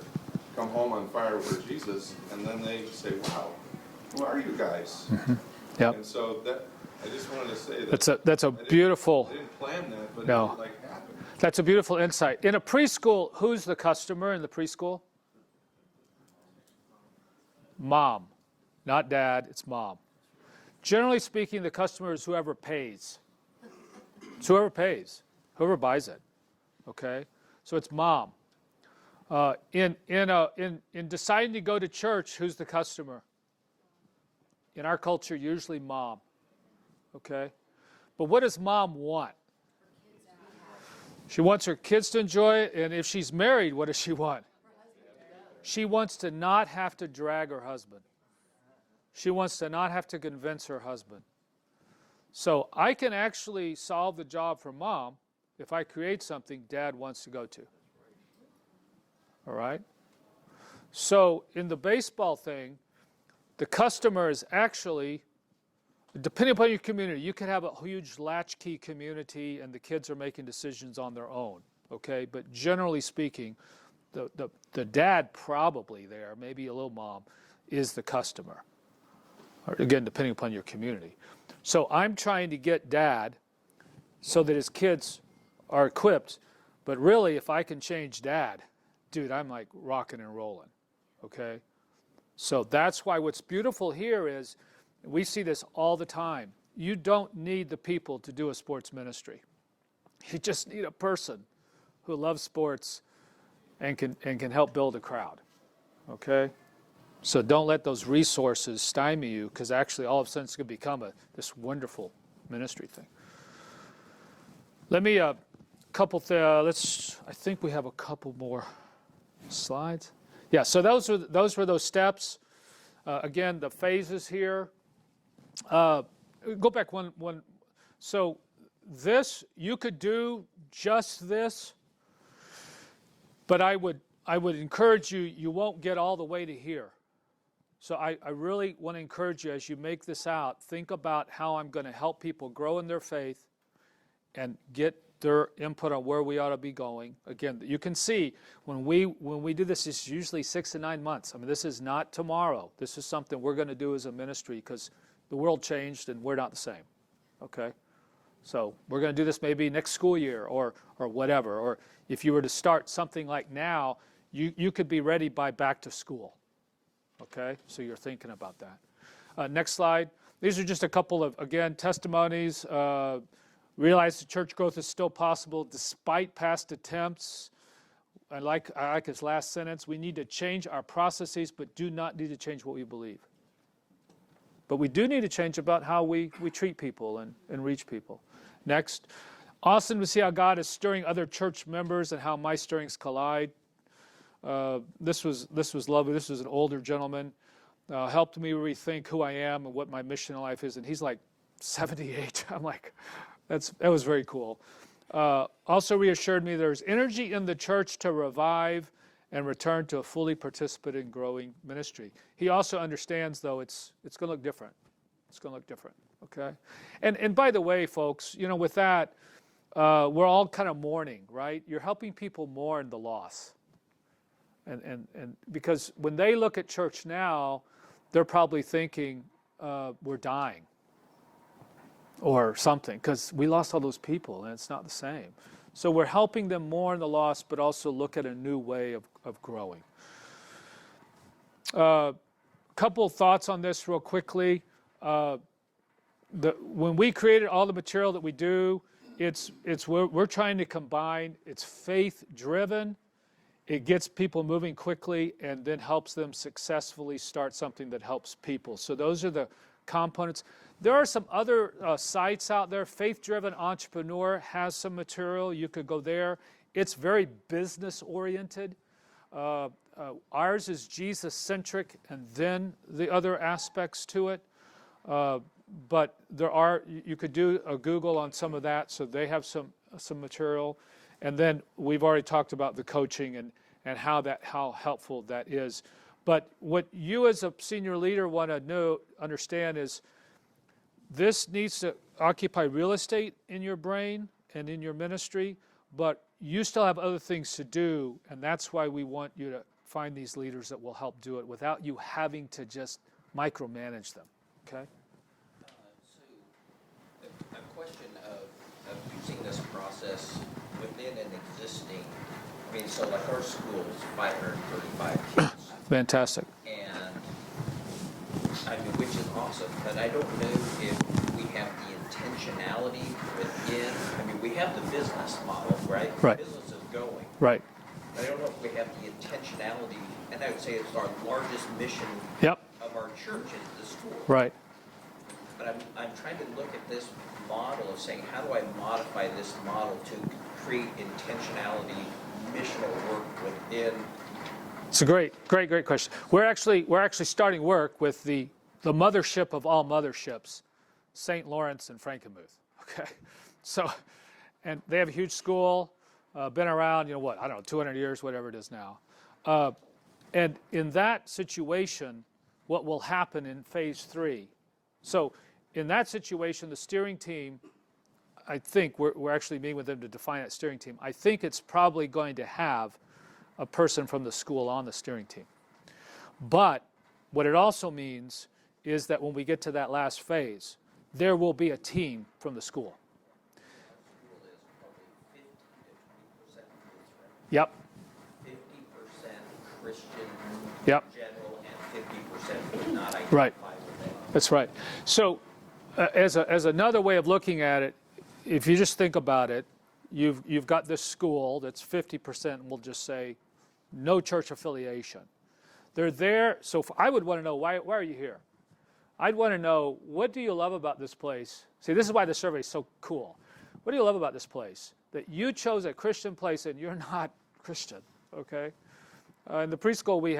come home on fire for Jesus, and then they say, wow, who are you guys? Mm-hmm. Yep. And so I just wanted to say that. That's a beautiful. I didn't plan that, but no. it happened. That's a beautiful insight. In a preschool, who's the customer in the preschool? Mom. Not dad, it's mom. Generally speaking, the customer is whoever pays. It's whoever pays, whoever buys it. Okay? So it's mom. In deciding to go to church, who's the customer? In our culture, usually mom. Okay? But what does mom want? She wants her kids to enjoy it, and if she's married, what does she want? She wants to not have to drag her husband. She wants to not have to convince her husband. So I can actually solve the job for mom if I create something dad wants to go to. All right? So in the baseball thing, the customer is actually, depending upon your community, you could have a huge latchkey community and the kids are making decisions on their own. Okay? But generally speaking, the dad probably there, maybe a little mom, is the customer. Again, depending upon your community. So I'm trying to get dad so that his kids are equipped. But really, if I can change dad, dude, I'm like rocking and rolling, okay? So that's why what's beautiful here is we see this all the time. You don't need the people to do a sports ministry. You just need a person who loves sports and can help build a crowd, okay? So don't let those resources stymie you, because actually all of a sudden it's going to become this wonderful ministry thing. Let me I think we have a couple more slides. Yeah, so those were those steps. Again, the phases here. Go back one. So this, you could do just this, but I would encourage you, you won't get all the way to here. So I really want to encourage you, as you make this out, think about how I'm going to help people grow in their faith and get their input on where we ought to be going. Again, you can see when we do this, it's usually 6 to 9 months. I mean, this is not tomorrow. This is something we're going to do as a ministry because the world changed and we're not the same, okay? So we're going to do this maybe next school year or whatever. Or if you were to start something like now, you could be ready by back to school, okay? So you're thinking about that. Next slide. These are just a couple of, again, testimonies. Realize the church growth is still possible despite past attempts. I like his last sentence. We need to change our processes, but do not need to change what we believe. But we do need to change about how we treat people and reach people. Next. Awesome to see how God is stirring other church members and how my stirrings collide. This was lovely. This was an older gentleman. Helped me rethink who I am and what my mission in life is. And he's like 78. I'm like, that was very cool. Also reassured me there's energy in the church to revive and return to a fully participating, growing ministry. He also understands, though, it's going to look different. It's going to look different, okay? And by the way, folks, with that, we're all kind of mourning, right? You're helping people mourn the loss. And because when they look at church now, they're probably thinking, we're dying or something, because we lost all those people, and it's not the same. So we're helping them mourn the loss, but also look at a new way of growing. Couple thoughts on this real quickly. When we created all the material that we do, we're trying to combine, it's faith-driven, it gets people moving quickly, and then helps them successfully start something that helps people. So those are the components. There are some other sites out there. Faith Driven Entrepreneur has some material. You could go there. It's very business-oriented. Ours is Jesus-centric, and then the other aspects to it. But you could do a Google on some of that, so they have some material. And then we've already talked about the coaching and how helpful that is. But what you as a senior leader want to understand is this needs to occupy real estate in your brain and in your ministry, but you still have other things to do, and that's why we want you to find these leaders that will help do it without you having to just micromanage them, okay? So, a question of using this process within an existing, so like our school is 535 kids. Fantastic. And, which is awesome, but I don't know if we have the intentionality within, we have the business model, right? Right. The business is going. Right. But I don't know if we have the intentionality, and I would say it's our largest mission Yep. of our church is the school. Right. But I'm trying to look at this model of saying, how do I modify this model to create intentionality, missional work within? It's a great question. We're actually starting work with the mothership of all motherships, St. Lawrence and Frankenmuth. Okay, so, and they have a huge school, been around, 200 years, whatever it is now. And in that situation, what will happen in phase 3? So, in that situation, the steering team, I think we're actually meeting with them to define that steering team. I think it's probably going to have a person from the school on the steering team. But what it also means is that when we get to that last phase, there will be a team from the school. Yep. 50% Christian Yep. in general and 50% would not Right. identify with that. That's right. So, as another way of looking at it, if you just think about it, you've got this school that's 50%. We'll just say, no church affiliation. They're there. So I would want to know why are you here? I'd want to know, what do you love about this place? See, this is why the survey is so cool. What do you love about this place? That you chose a Christian place and you're not Christian. Okay. In the preschool we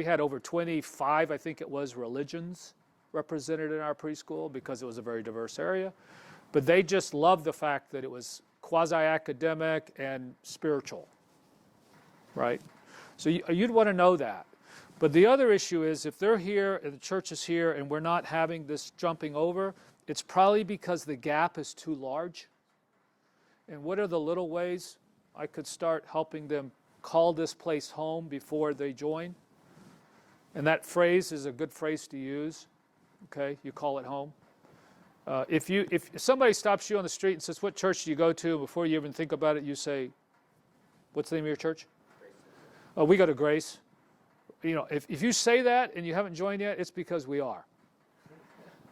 had over 25, I think it was, religions represented in our preschool because it was a very diverse area. But they just loved the fact that it was quasi-academic and spiritual, right? So you'd want to know that. But the other issue is if they're here and the church is here and we're not having this jumping over, it's probably because the gap is too large. And what are the little ways I could start helping them call this place home before they join? And that phrase is a good phrase to use. Okay, you call it home. If somebody stops you on the street and says, "What church do you go to?" Before you even think about it, you say, "What's the name of your church?" "Oh, we go to Grace." You know, if you say that and you haven't joined yet, it's because we are.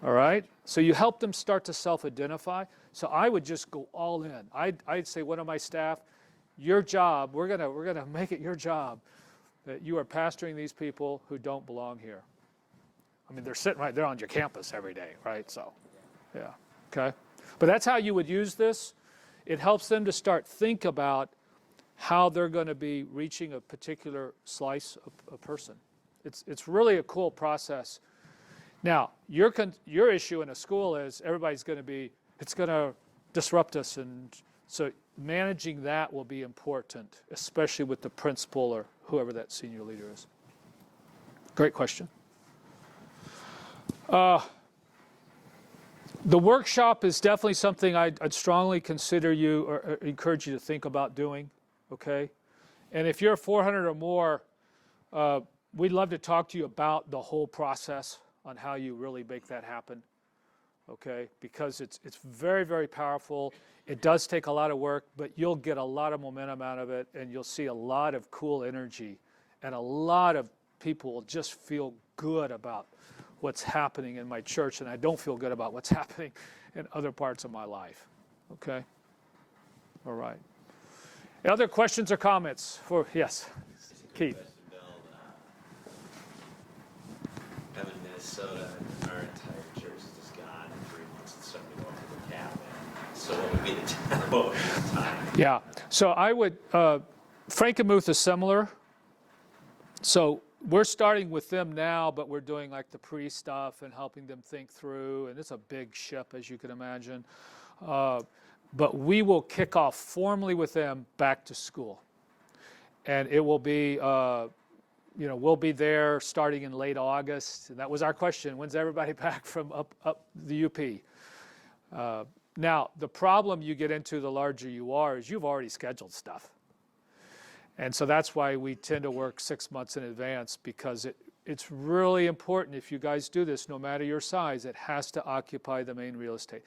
All right? So you help them start to self-identify. So I would just go all in. I'd say one of my staff, your job, we're gonna make it your job that you are pastoring these people who don't belong here. I mean, they're sitting right there on your campus every day, right? So, yeah, okay. But that's how you would use this. It helps them to start think about how they're going to be reaching a particular slice of a person. It's really a cool process. Now, your issue in a school is everybody's going to be, it's going to disrupt us, and so managing that will be important, especially with the principal or whoever that senior leader is. Great question. The workshop is definitely something I'd strongly consider you or encourage you to think about doing, okay? And if you're 400 or more, we'd love to talk to you about the whole process on how you really make that happen, okay? Because it's very, very powerful. It does take a lot of work, but you'll get a lot of momentum out of it, and you'll see a lot of cool energy, and a lot of people will just feel good about what's happening in my church, and I don't feel good about what's happening in other parts of my life. Okay? All right. Other questions or comments? Yes, Keith. I'm in Minnesota, and our entire church is just gone in 3 months and somebody going to the cabin. So what would be the time? Yeah. So I would, Frankenmuth is similar. So we're starting with them now, but we're doing like the pre-stuff and helping them think through, and it's a big ship, as you can imagine. But we will kick off formally with them back to school. And it will be, we'll be there starting in late August. And that was our question, when's everybody back from up the UP? Now, the problem you get into the larger you are is you've already scheduled stuff. And so that's why we tend to work 6 months in advance, because it's really important if you guys do this, no matter your size, it has to occupy the main real estate.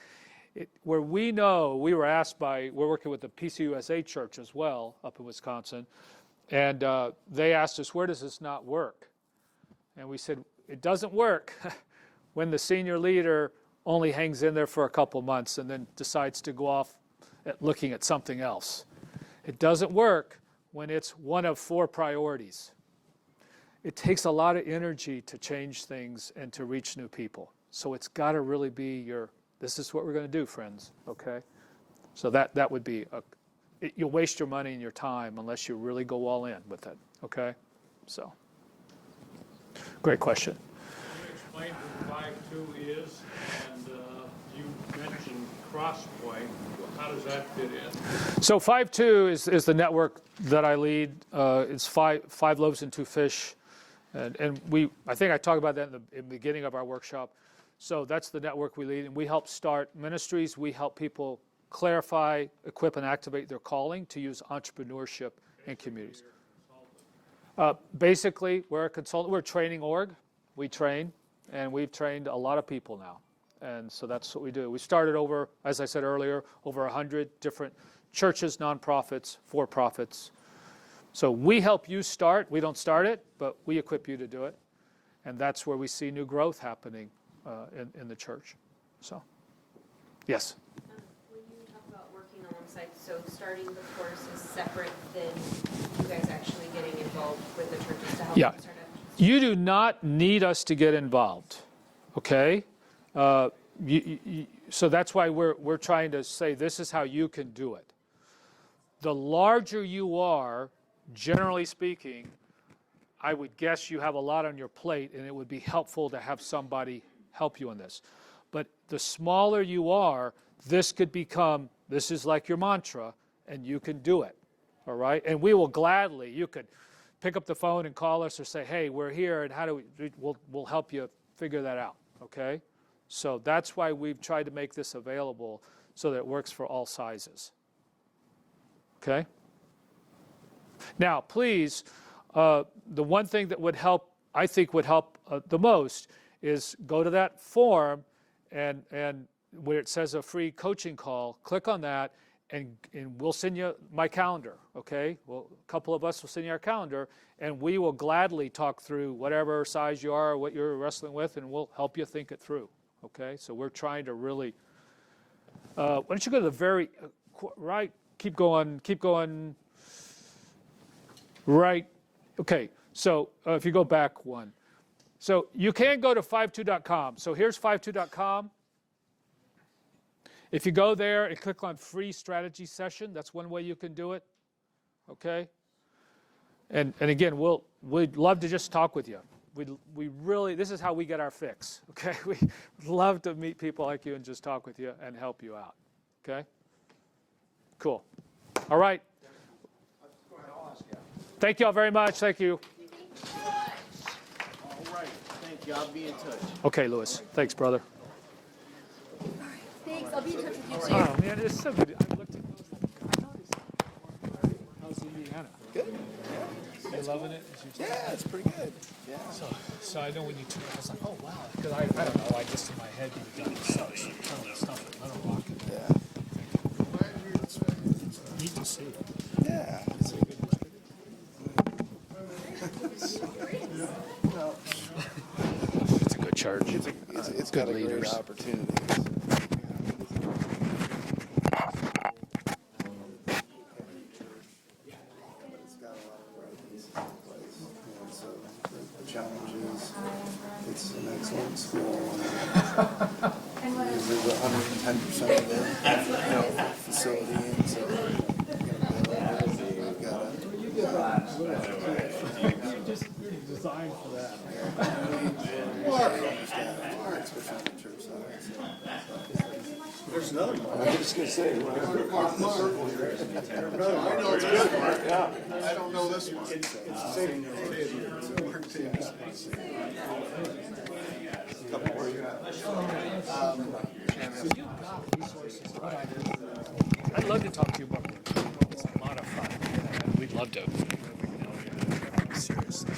Where we know, we're working with the PCUSA church as well up in Wisconsin, and they asked us, where does this not work? And we said, it doesn't work when the senior leader only hangs in there for a couple months and then decides to go off looking at something else. It doesn't work when it's one of 4 priorities. It takes a lot of energy to change things and to reach new people. So it's got to really be this is what we're going to do, friends, okay? So that would be, you'll waste your money and your time unless you really go all in with it, okay? So, great question. Can you explain what 5.2 is? And you mentioned Crosspoint. How does that fit in? So 5.2 is the network that I lead. It's five loaves and 2 fish. And I think I talked about that in the beginning of our workshop. So that's the network we lead, and we help start ministries. We help people clarify, equip, and activate their calling to use entrepreneurship in communities. Basically, we're a consultant. We're a training org. We train, and we've trained a lot of people now. And so that's what we do. We started over, as I said earlier, over 100 different churches, nonprofits, for-profits. So we help you start. We don't start it, but we equip you to do it. And that's where we see new growth happening in the church. So, yes? When you talk about working alongside, so starting the course is separate than you guys actually getting involved with the churches to help Yeah. them start up? You do not need us to get involved, okay? So that's why we're trying to say this is how you can do it. The larger you are, generally speaking, I would guess you have a lot on your plate, and it would be helpful to have somebody help you in this. But the smaller you are, this could become, this is like your mantra, and you can do it, all right? And we will gladly, you could pick up the phone and call us or say, hey, we're here, and how do we'll help you figure that out, okay? So that's why we've tried to make this available so that it works for all sizes, okay? Now, please, the one thing that would help, I think would help the most, is go to that form and where it says a free coaching call, click on that, and we'll send you my calendar, okay? Well, a couple of us will send you our calendar, and we will gladly talk through whatever size you are, what you're wrestling with, and we'll help you think it through, okay? So we're trying to really, why don't you go to the very, right, keep going, right, okay. So if you go back one. So you can go to 52.com. So here's 52.com. If you go there and click on free strategy session, that's one way you can do it, okay? And again, we'd love to just talk with you. We really, this is how we get our fix, okay? We love to meet people like you and just talk with you and help you out, okay? Cool. All right. Thank you all very much. Thank you. All right, thank you. I'll be in touch. Okay, Louis. Thanks, brother. Thanks, I'll be in touch with you too. Oh, man, it's so good. I looked at those. How's Indiana? Good. You loving it? Yeah, it's pretty good. Yeah. So I know when you took it, I was like, oh, wow. Because I don't know, I just in my head, you've done stuff, kind of stuff at Little Rock. Yeah. Neat to see. Yeah. It's a good church. It's good got a great leaders. opportunities. It's got a lot of varieties in place. And so the challenge is it's an excellent school. And there's 110% of the facility, and so you've got Designed for that. especially on the church side. There's another one. I was just gonna say. No, I know it's good, Mark. Yeah. I don't know this one. It's the same kid. Couple more you I'd love to talk to you about it. It's a lot of fun. We'd love to. Seriously.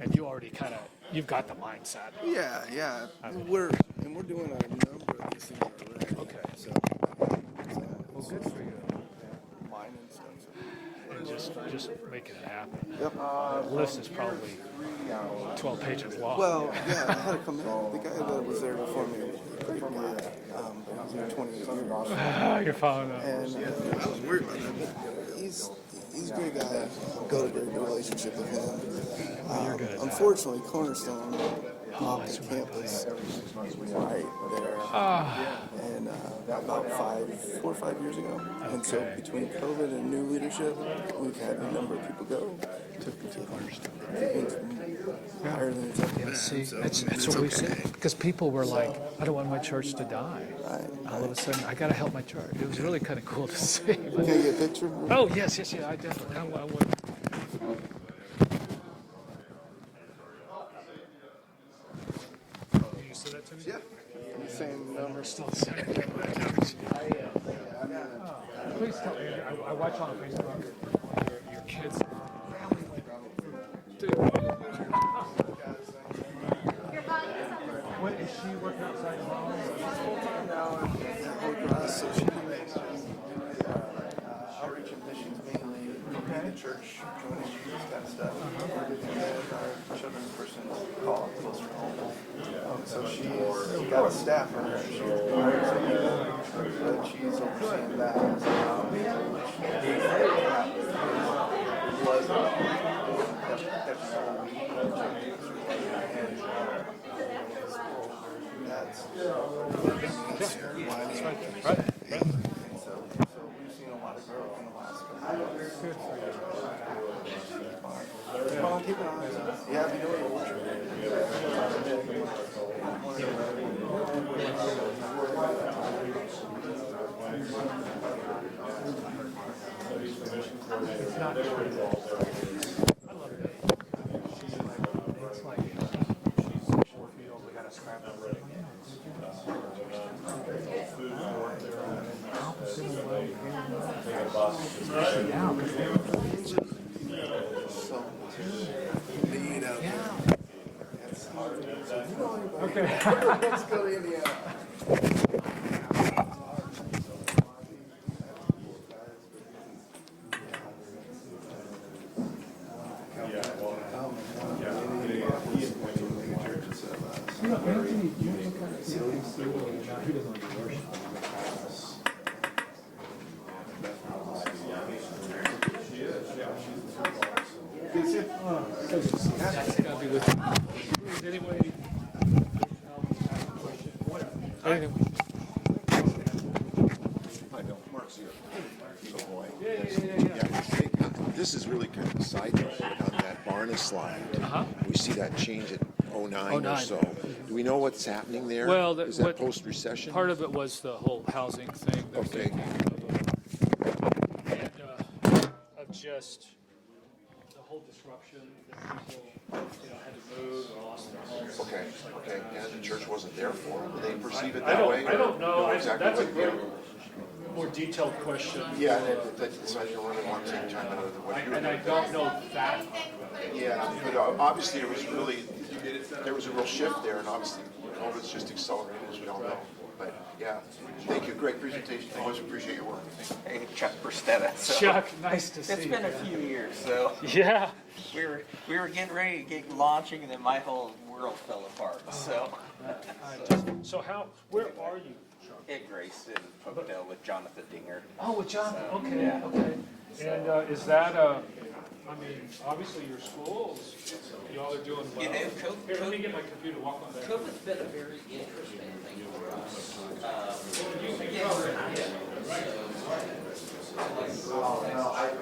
And you already kind of, you've got the mindset. Yeah. We're doing a number of these things already. Okay. So, Well, good for you. mine and stuff. And just making it happen. Yep. The list is probably 12 pages long. Well, yeah, I had to come in. The guy that was there before me was a great guy. But he's there 28 years. You're following up. And I was worried about him, but he's a great guy. Got a great relationship with him. Unfortunately, Cornerstone off the campus right there. And about 4 or 5 years ago. And so between COVID and new leadership, we've had a number of people go. Took me to Cornerstone. Higher than it's ever been. See, So, it's what we said. Because people were like, I don't want my church to die. Right. All of a sudden, I got to help my church. It was really kind of cool to see. Can I get a picture? Oh, yes, I definitely. I would. You said that to me? Yeah. Same number. Still the same. Please tell me. I watch on Facebook your kids. Dude. What, is she working outside the home? Full-time now at Holy Cross, so she makes outreach and missions mainly. Okay. my church joining this kind of stuff. And our children's person call it closer to home. So she's got a staff on her. She's hired some people, but she's overseeing that. Was that's Right. so we've seen a lot of growth in the last couple of years. Well, keep an eye on it. Yeah, we know your orchard. Okay. Let's go to Indiana. This is really kind of a side note, but on that Barna slide, we see that change at 09 or so. Do we know what's happening there? Well, is that post-recession? Part of it was the whole housing thing. Okay. And, of just the whole disruption that people, had to move or lost their homes. Okay, okay. And the church wasn't there for them? Do they perceive it I that don't, way? I don't know. Exactly That's a what- great, more detailed question. Yeah, so I don't really want to take time out of what you're And I don't know that. Yeah, but obviously it was really, there was a real shift there, and obviously COVID's just accelerated, as we all know. But yeah, thank you, great presentation, I always appreciate your work. Hey, Chuck Bristetta. So Chuck, nice to see you. It's been a few years, so Yeah. we were getting ready to get launching, and then my whole world fell apart. So So where are you? at Grace in Pocono with Jonathan Dinger. Oh, with John, okay, yeah. okay. And is that, obviously your schools, y'all are doing well. You know, Here, let me get my computer, walk on that. COVID's been a very interesting thing for us.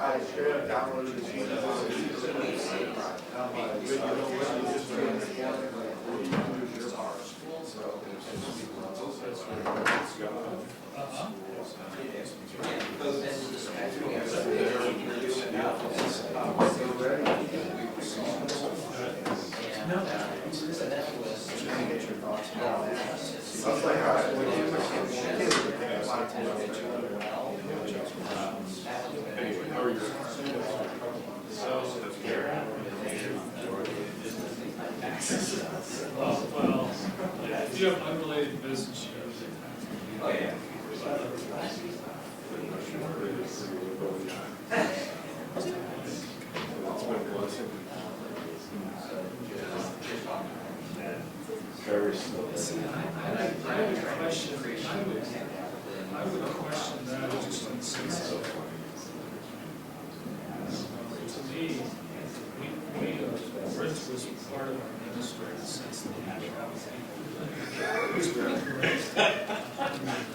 I straight up downloaded the Well, if you have unrelated business, oh, yeah. I have a question. I would question that just in the sense of, to me, Prince was part of our ministry since the You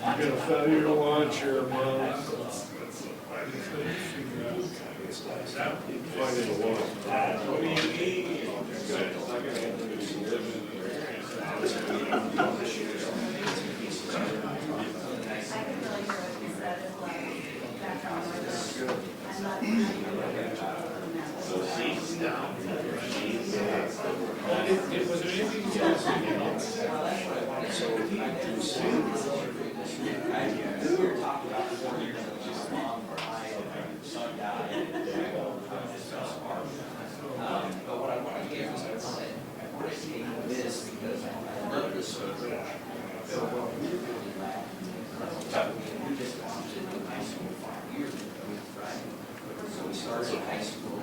got a failure launch here, Mom. Find it Was there anything else? But what I want to give is I want to see this because I love this photo. We just launched it in high school 5 years ago, right? So we started in high school.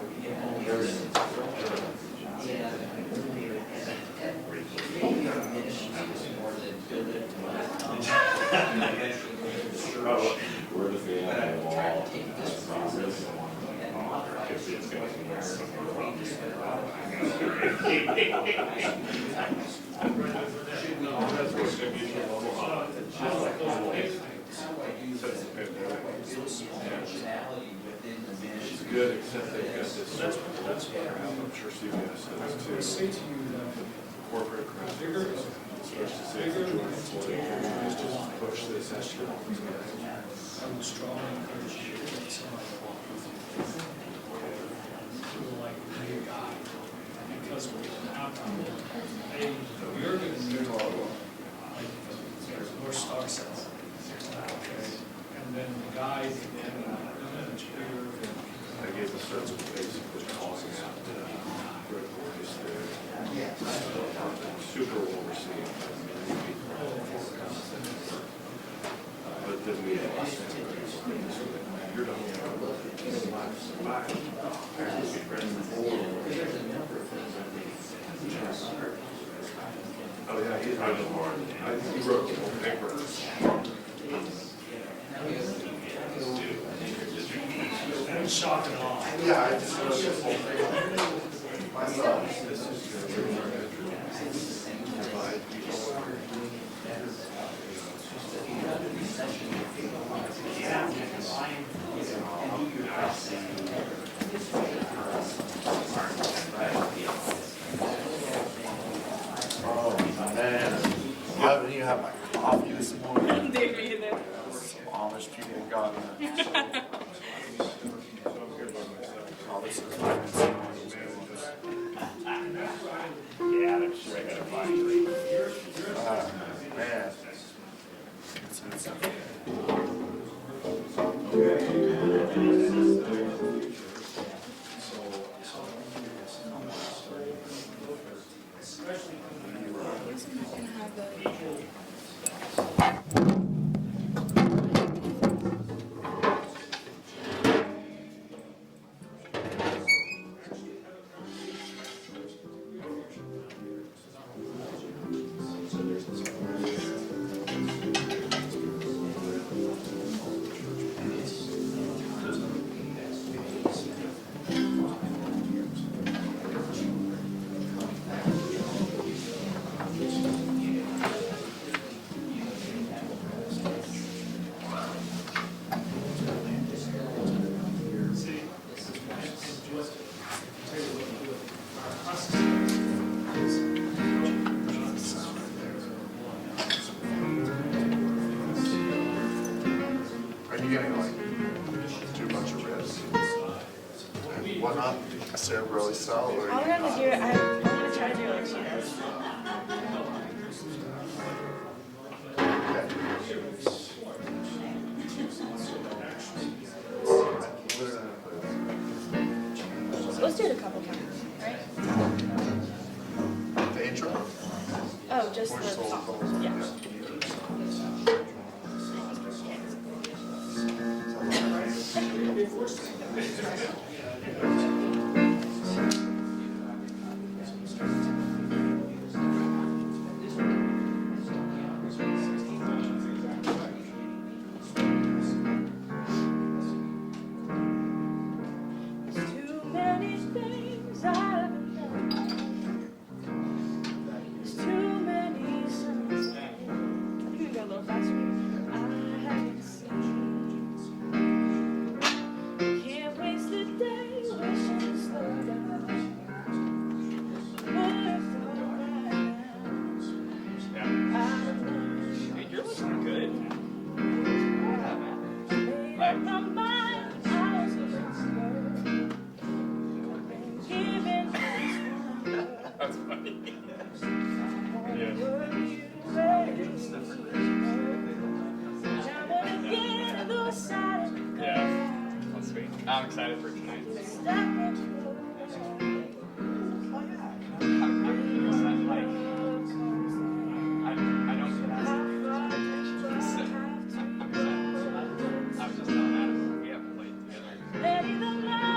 We're the fan of the wall. It's good, except they've got this. That's I'm sure CBS does too. Corporate crowd. Starts to say, let's just push this issue. I would strongly encourage you to get somebody like a guy, because we're going to need more stock sales. Okay, and then the guy, I gave a sense of basically calling out Rick Morris there. Super well received. But then we lost him. You're done. Oh yeah, he's hard. I think he wrote the whole paper. shock and awe. Yeah, I just wrote this whole thing myself. This is provide people. Oh man, I haven't even had my coffee this morning. Did me either. Some Amish people got me. Oh, this is fine. Yeah, that's sure I gotta find you. Man. Are you getting like too much of ribs? And what not? Cerebrally cell or? I'm gonna do it. I'm gonna try to do it like she does. So let's do it a couple times, right? The intro? Oh, just the song. Yeah. Too many things I haven't done. There's too many signs. I think we can go a little faster. I haven't seen. Can't waste a day wishing to slow down. Hey, you're looking good. Made up my mind, I was looking slow. Giving That's funny. yeah. Yeah, that's sweet. I'm excited for tonight. I was just telling Adam, we haven't played together.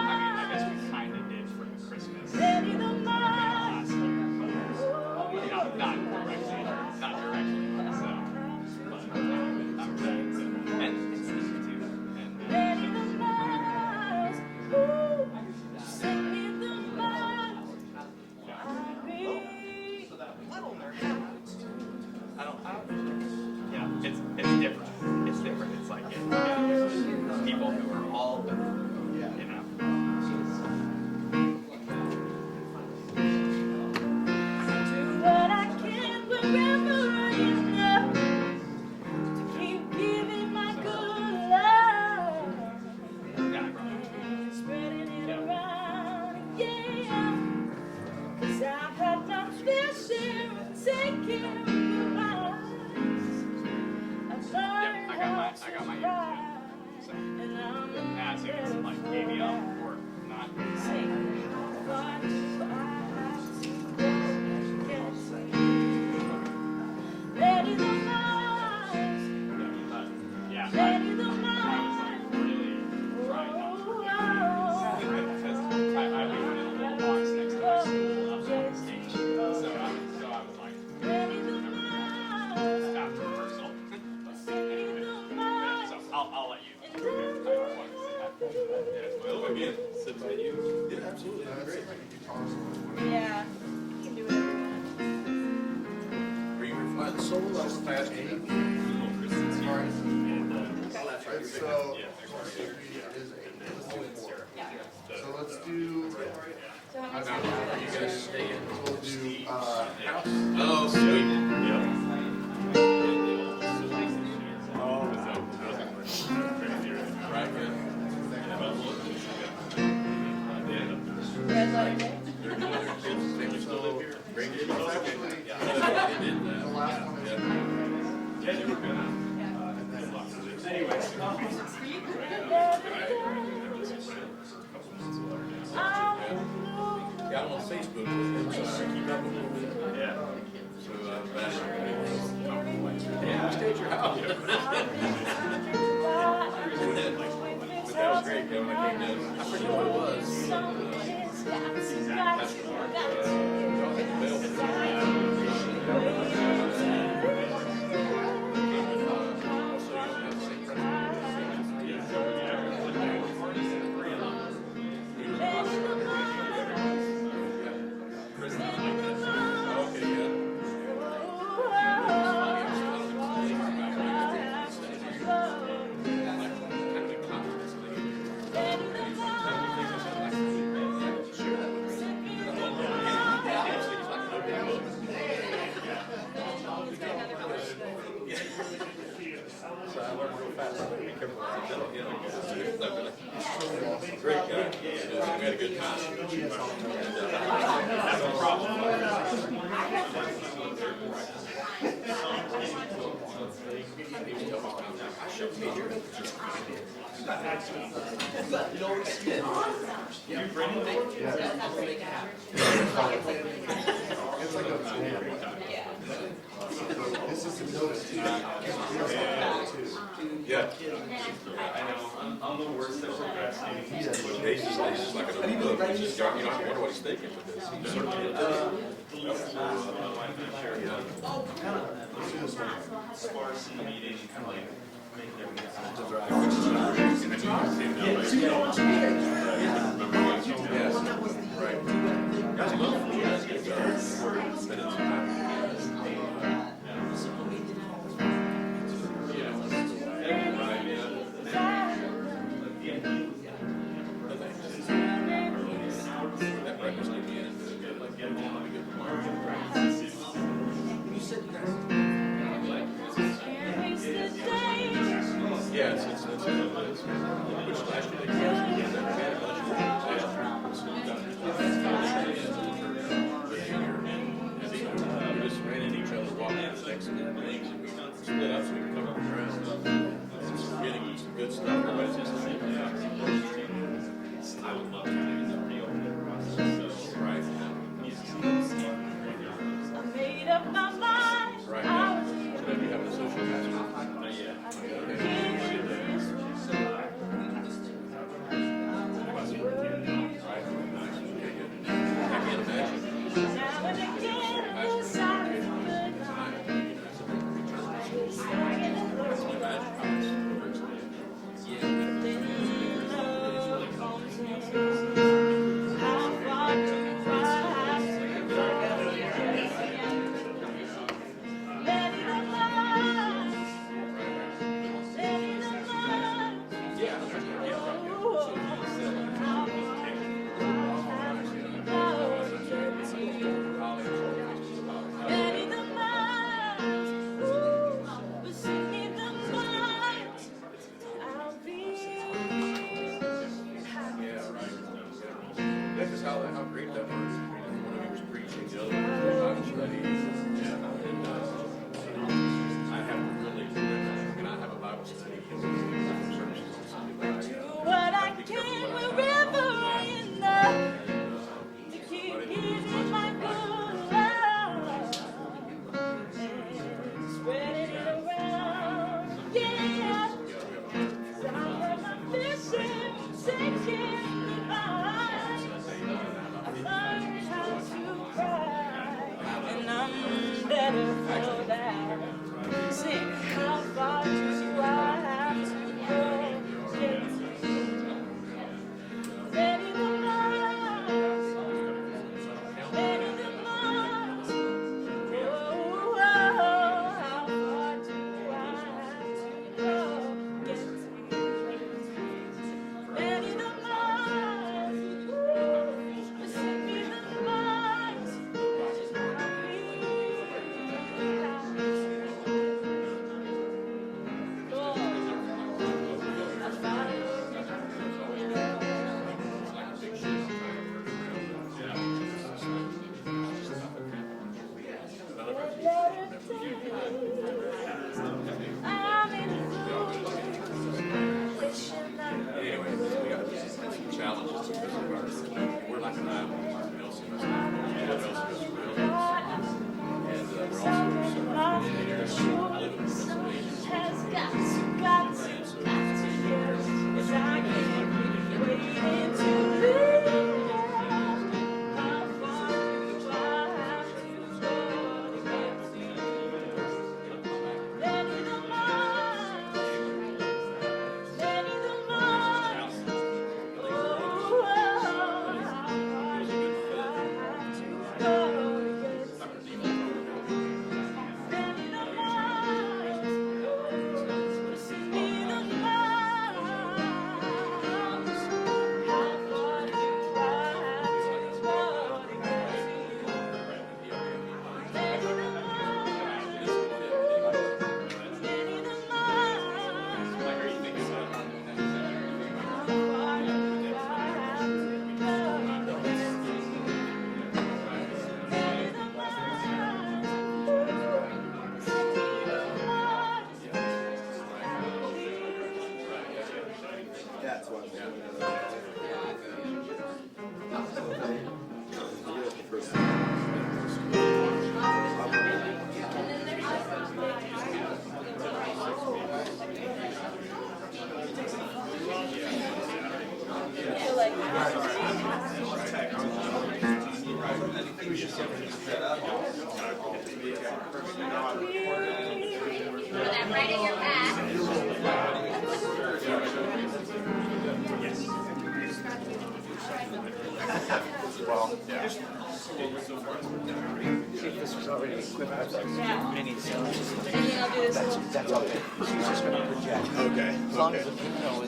sit by you? Yeah, absolutely. That's great. Yeah, you can do whatever you want. Are you reflecting soul? That was fast. All right. And so, is 8. Let's do 4. So let's do. So how many Now, times? you guys stay in. We'll do, house. Oh, sweet. Red light day? Yeah, I'm on Facebook with him, so I keep up with him. Yeah. So, yeah, I stayed at your house. But that was great, Kevin. I came down. I forget what it was. Great guy. We had a good time. That's a problem. This is the notice too. Yeah. I know, I'm the worst at procrastinating. He's just like an book. He's just, you know, I wonder what he's thinking with this. He certainly is. Sparse in the meeting, kind of like making everything sound Right. Guys love food. That's good. Spending some time. That breakfast would be in. Like, get them all to get the margin. You said you guys. Yeah, it's which last year they canceled. They never had a bunch of that right in your back. Well, yeah. If this was already equipped with mini zones, And then I'll do this little. that's okay. She's just gonna project. Okay. As long as the Pinot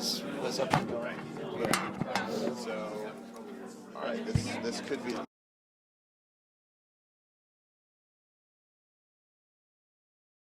was up and going. So, all right, this could be a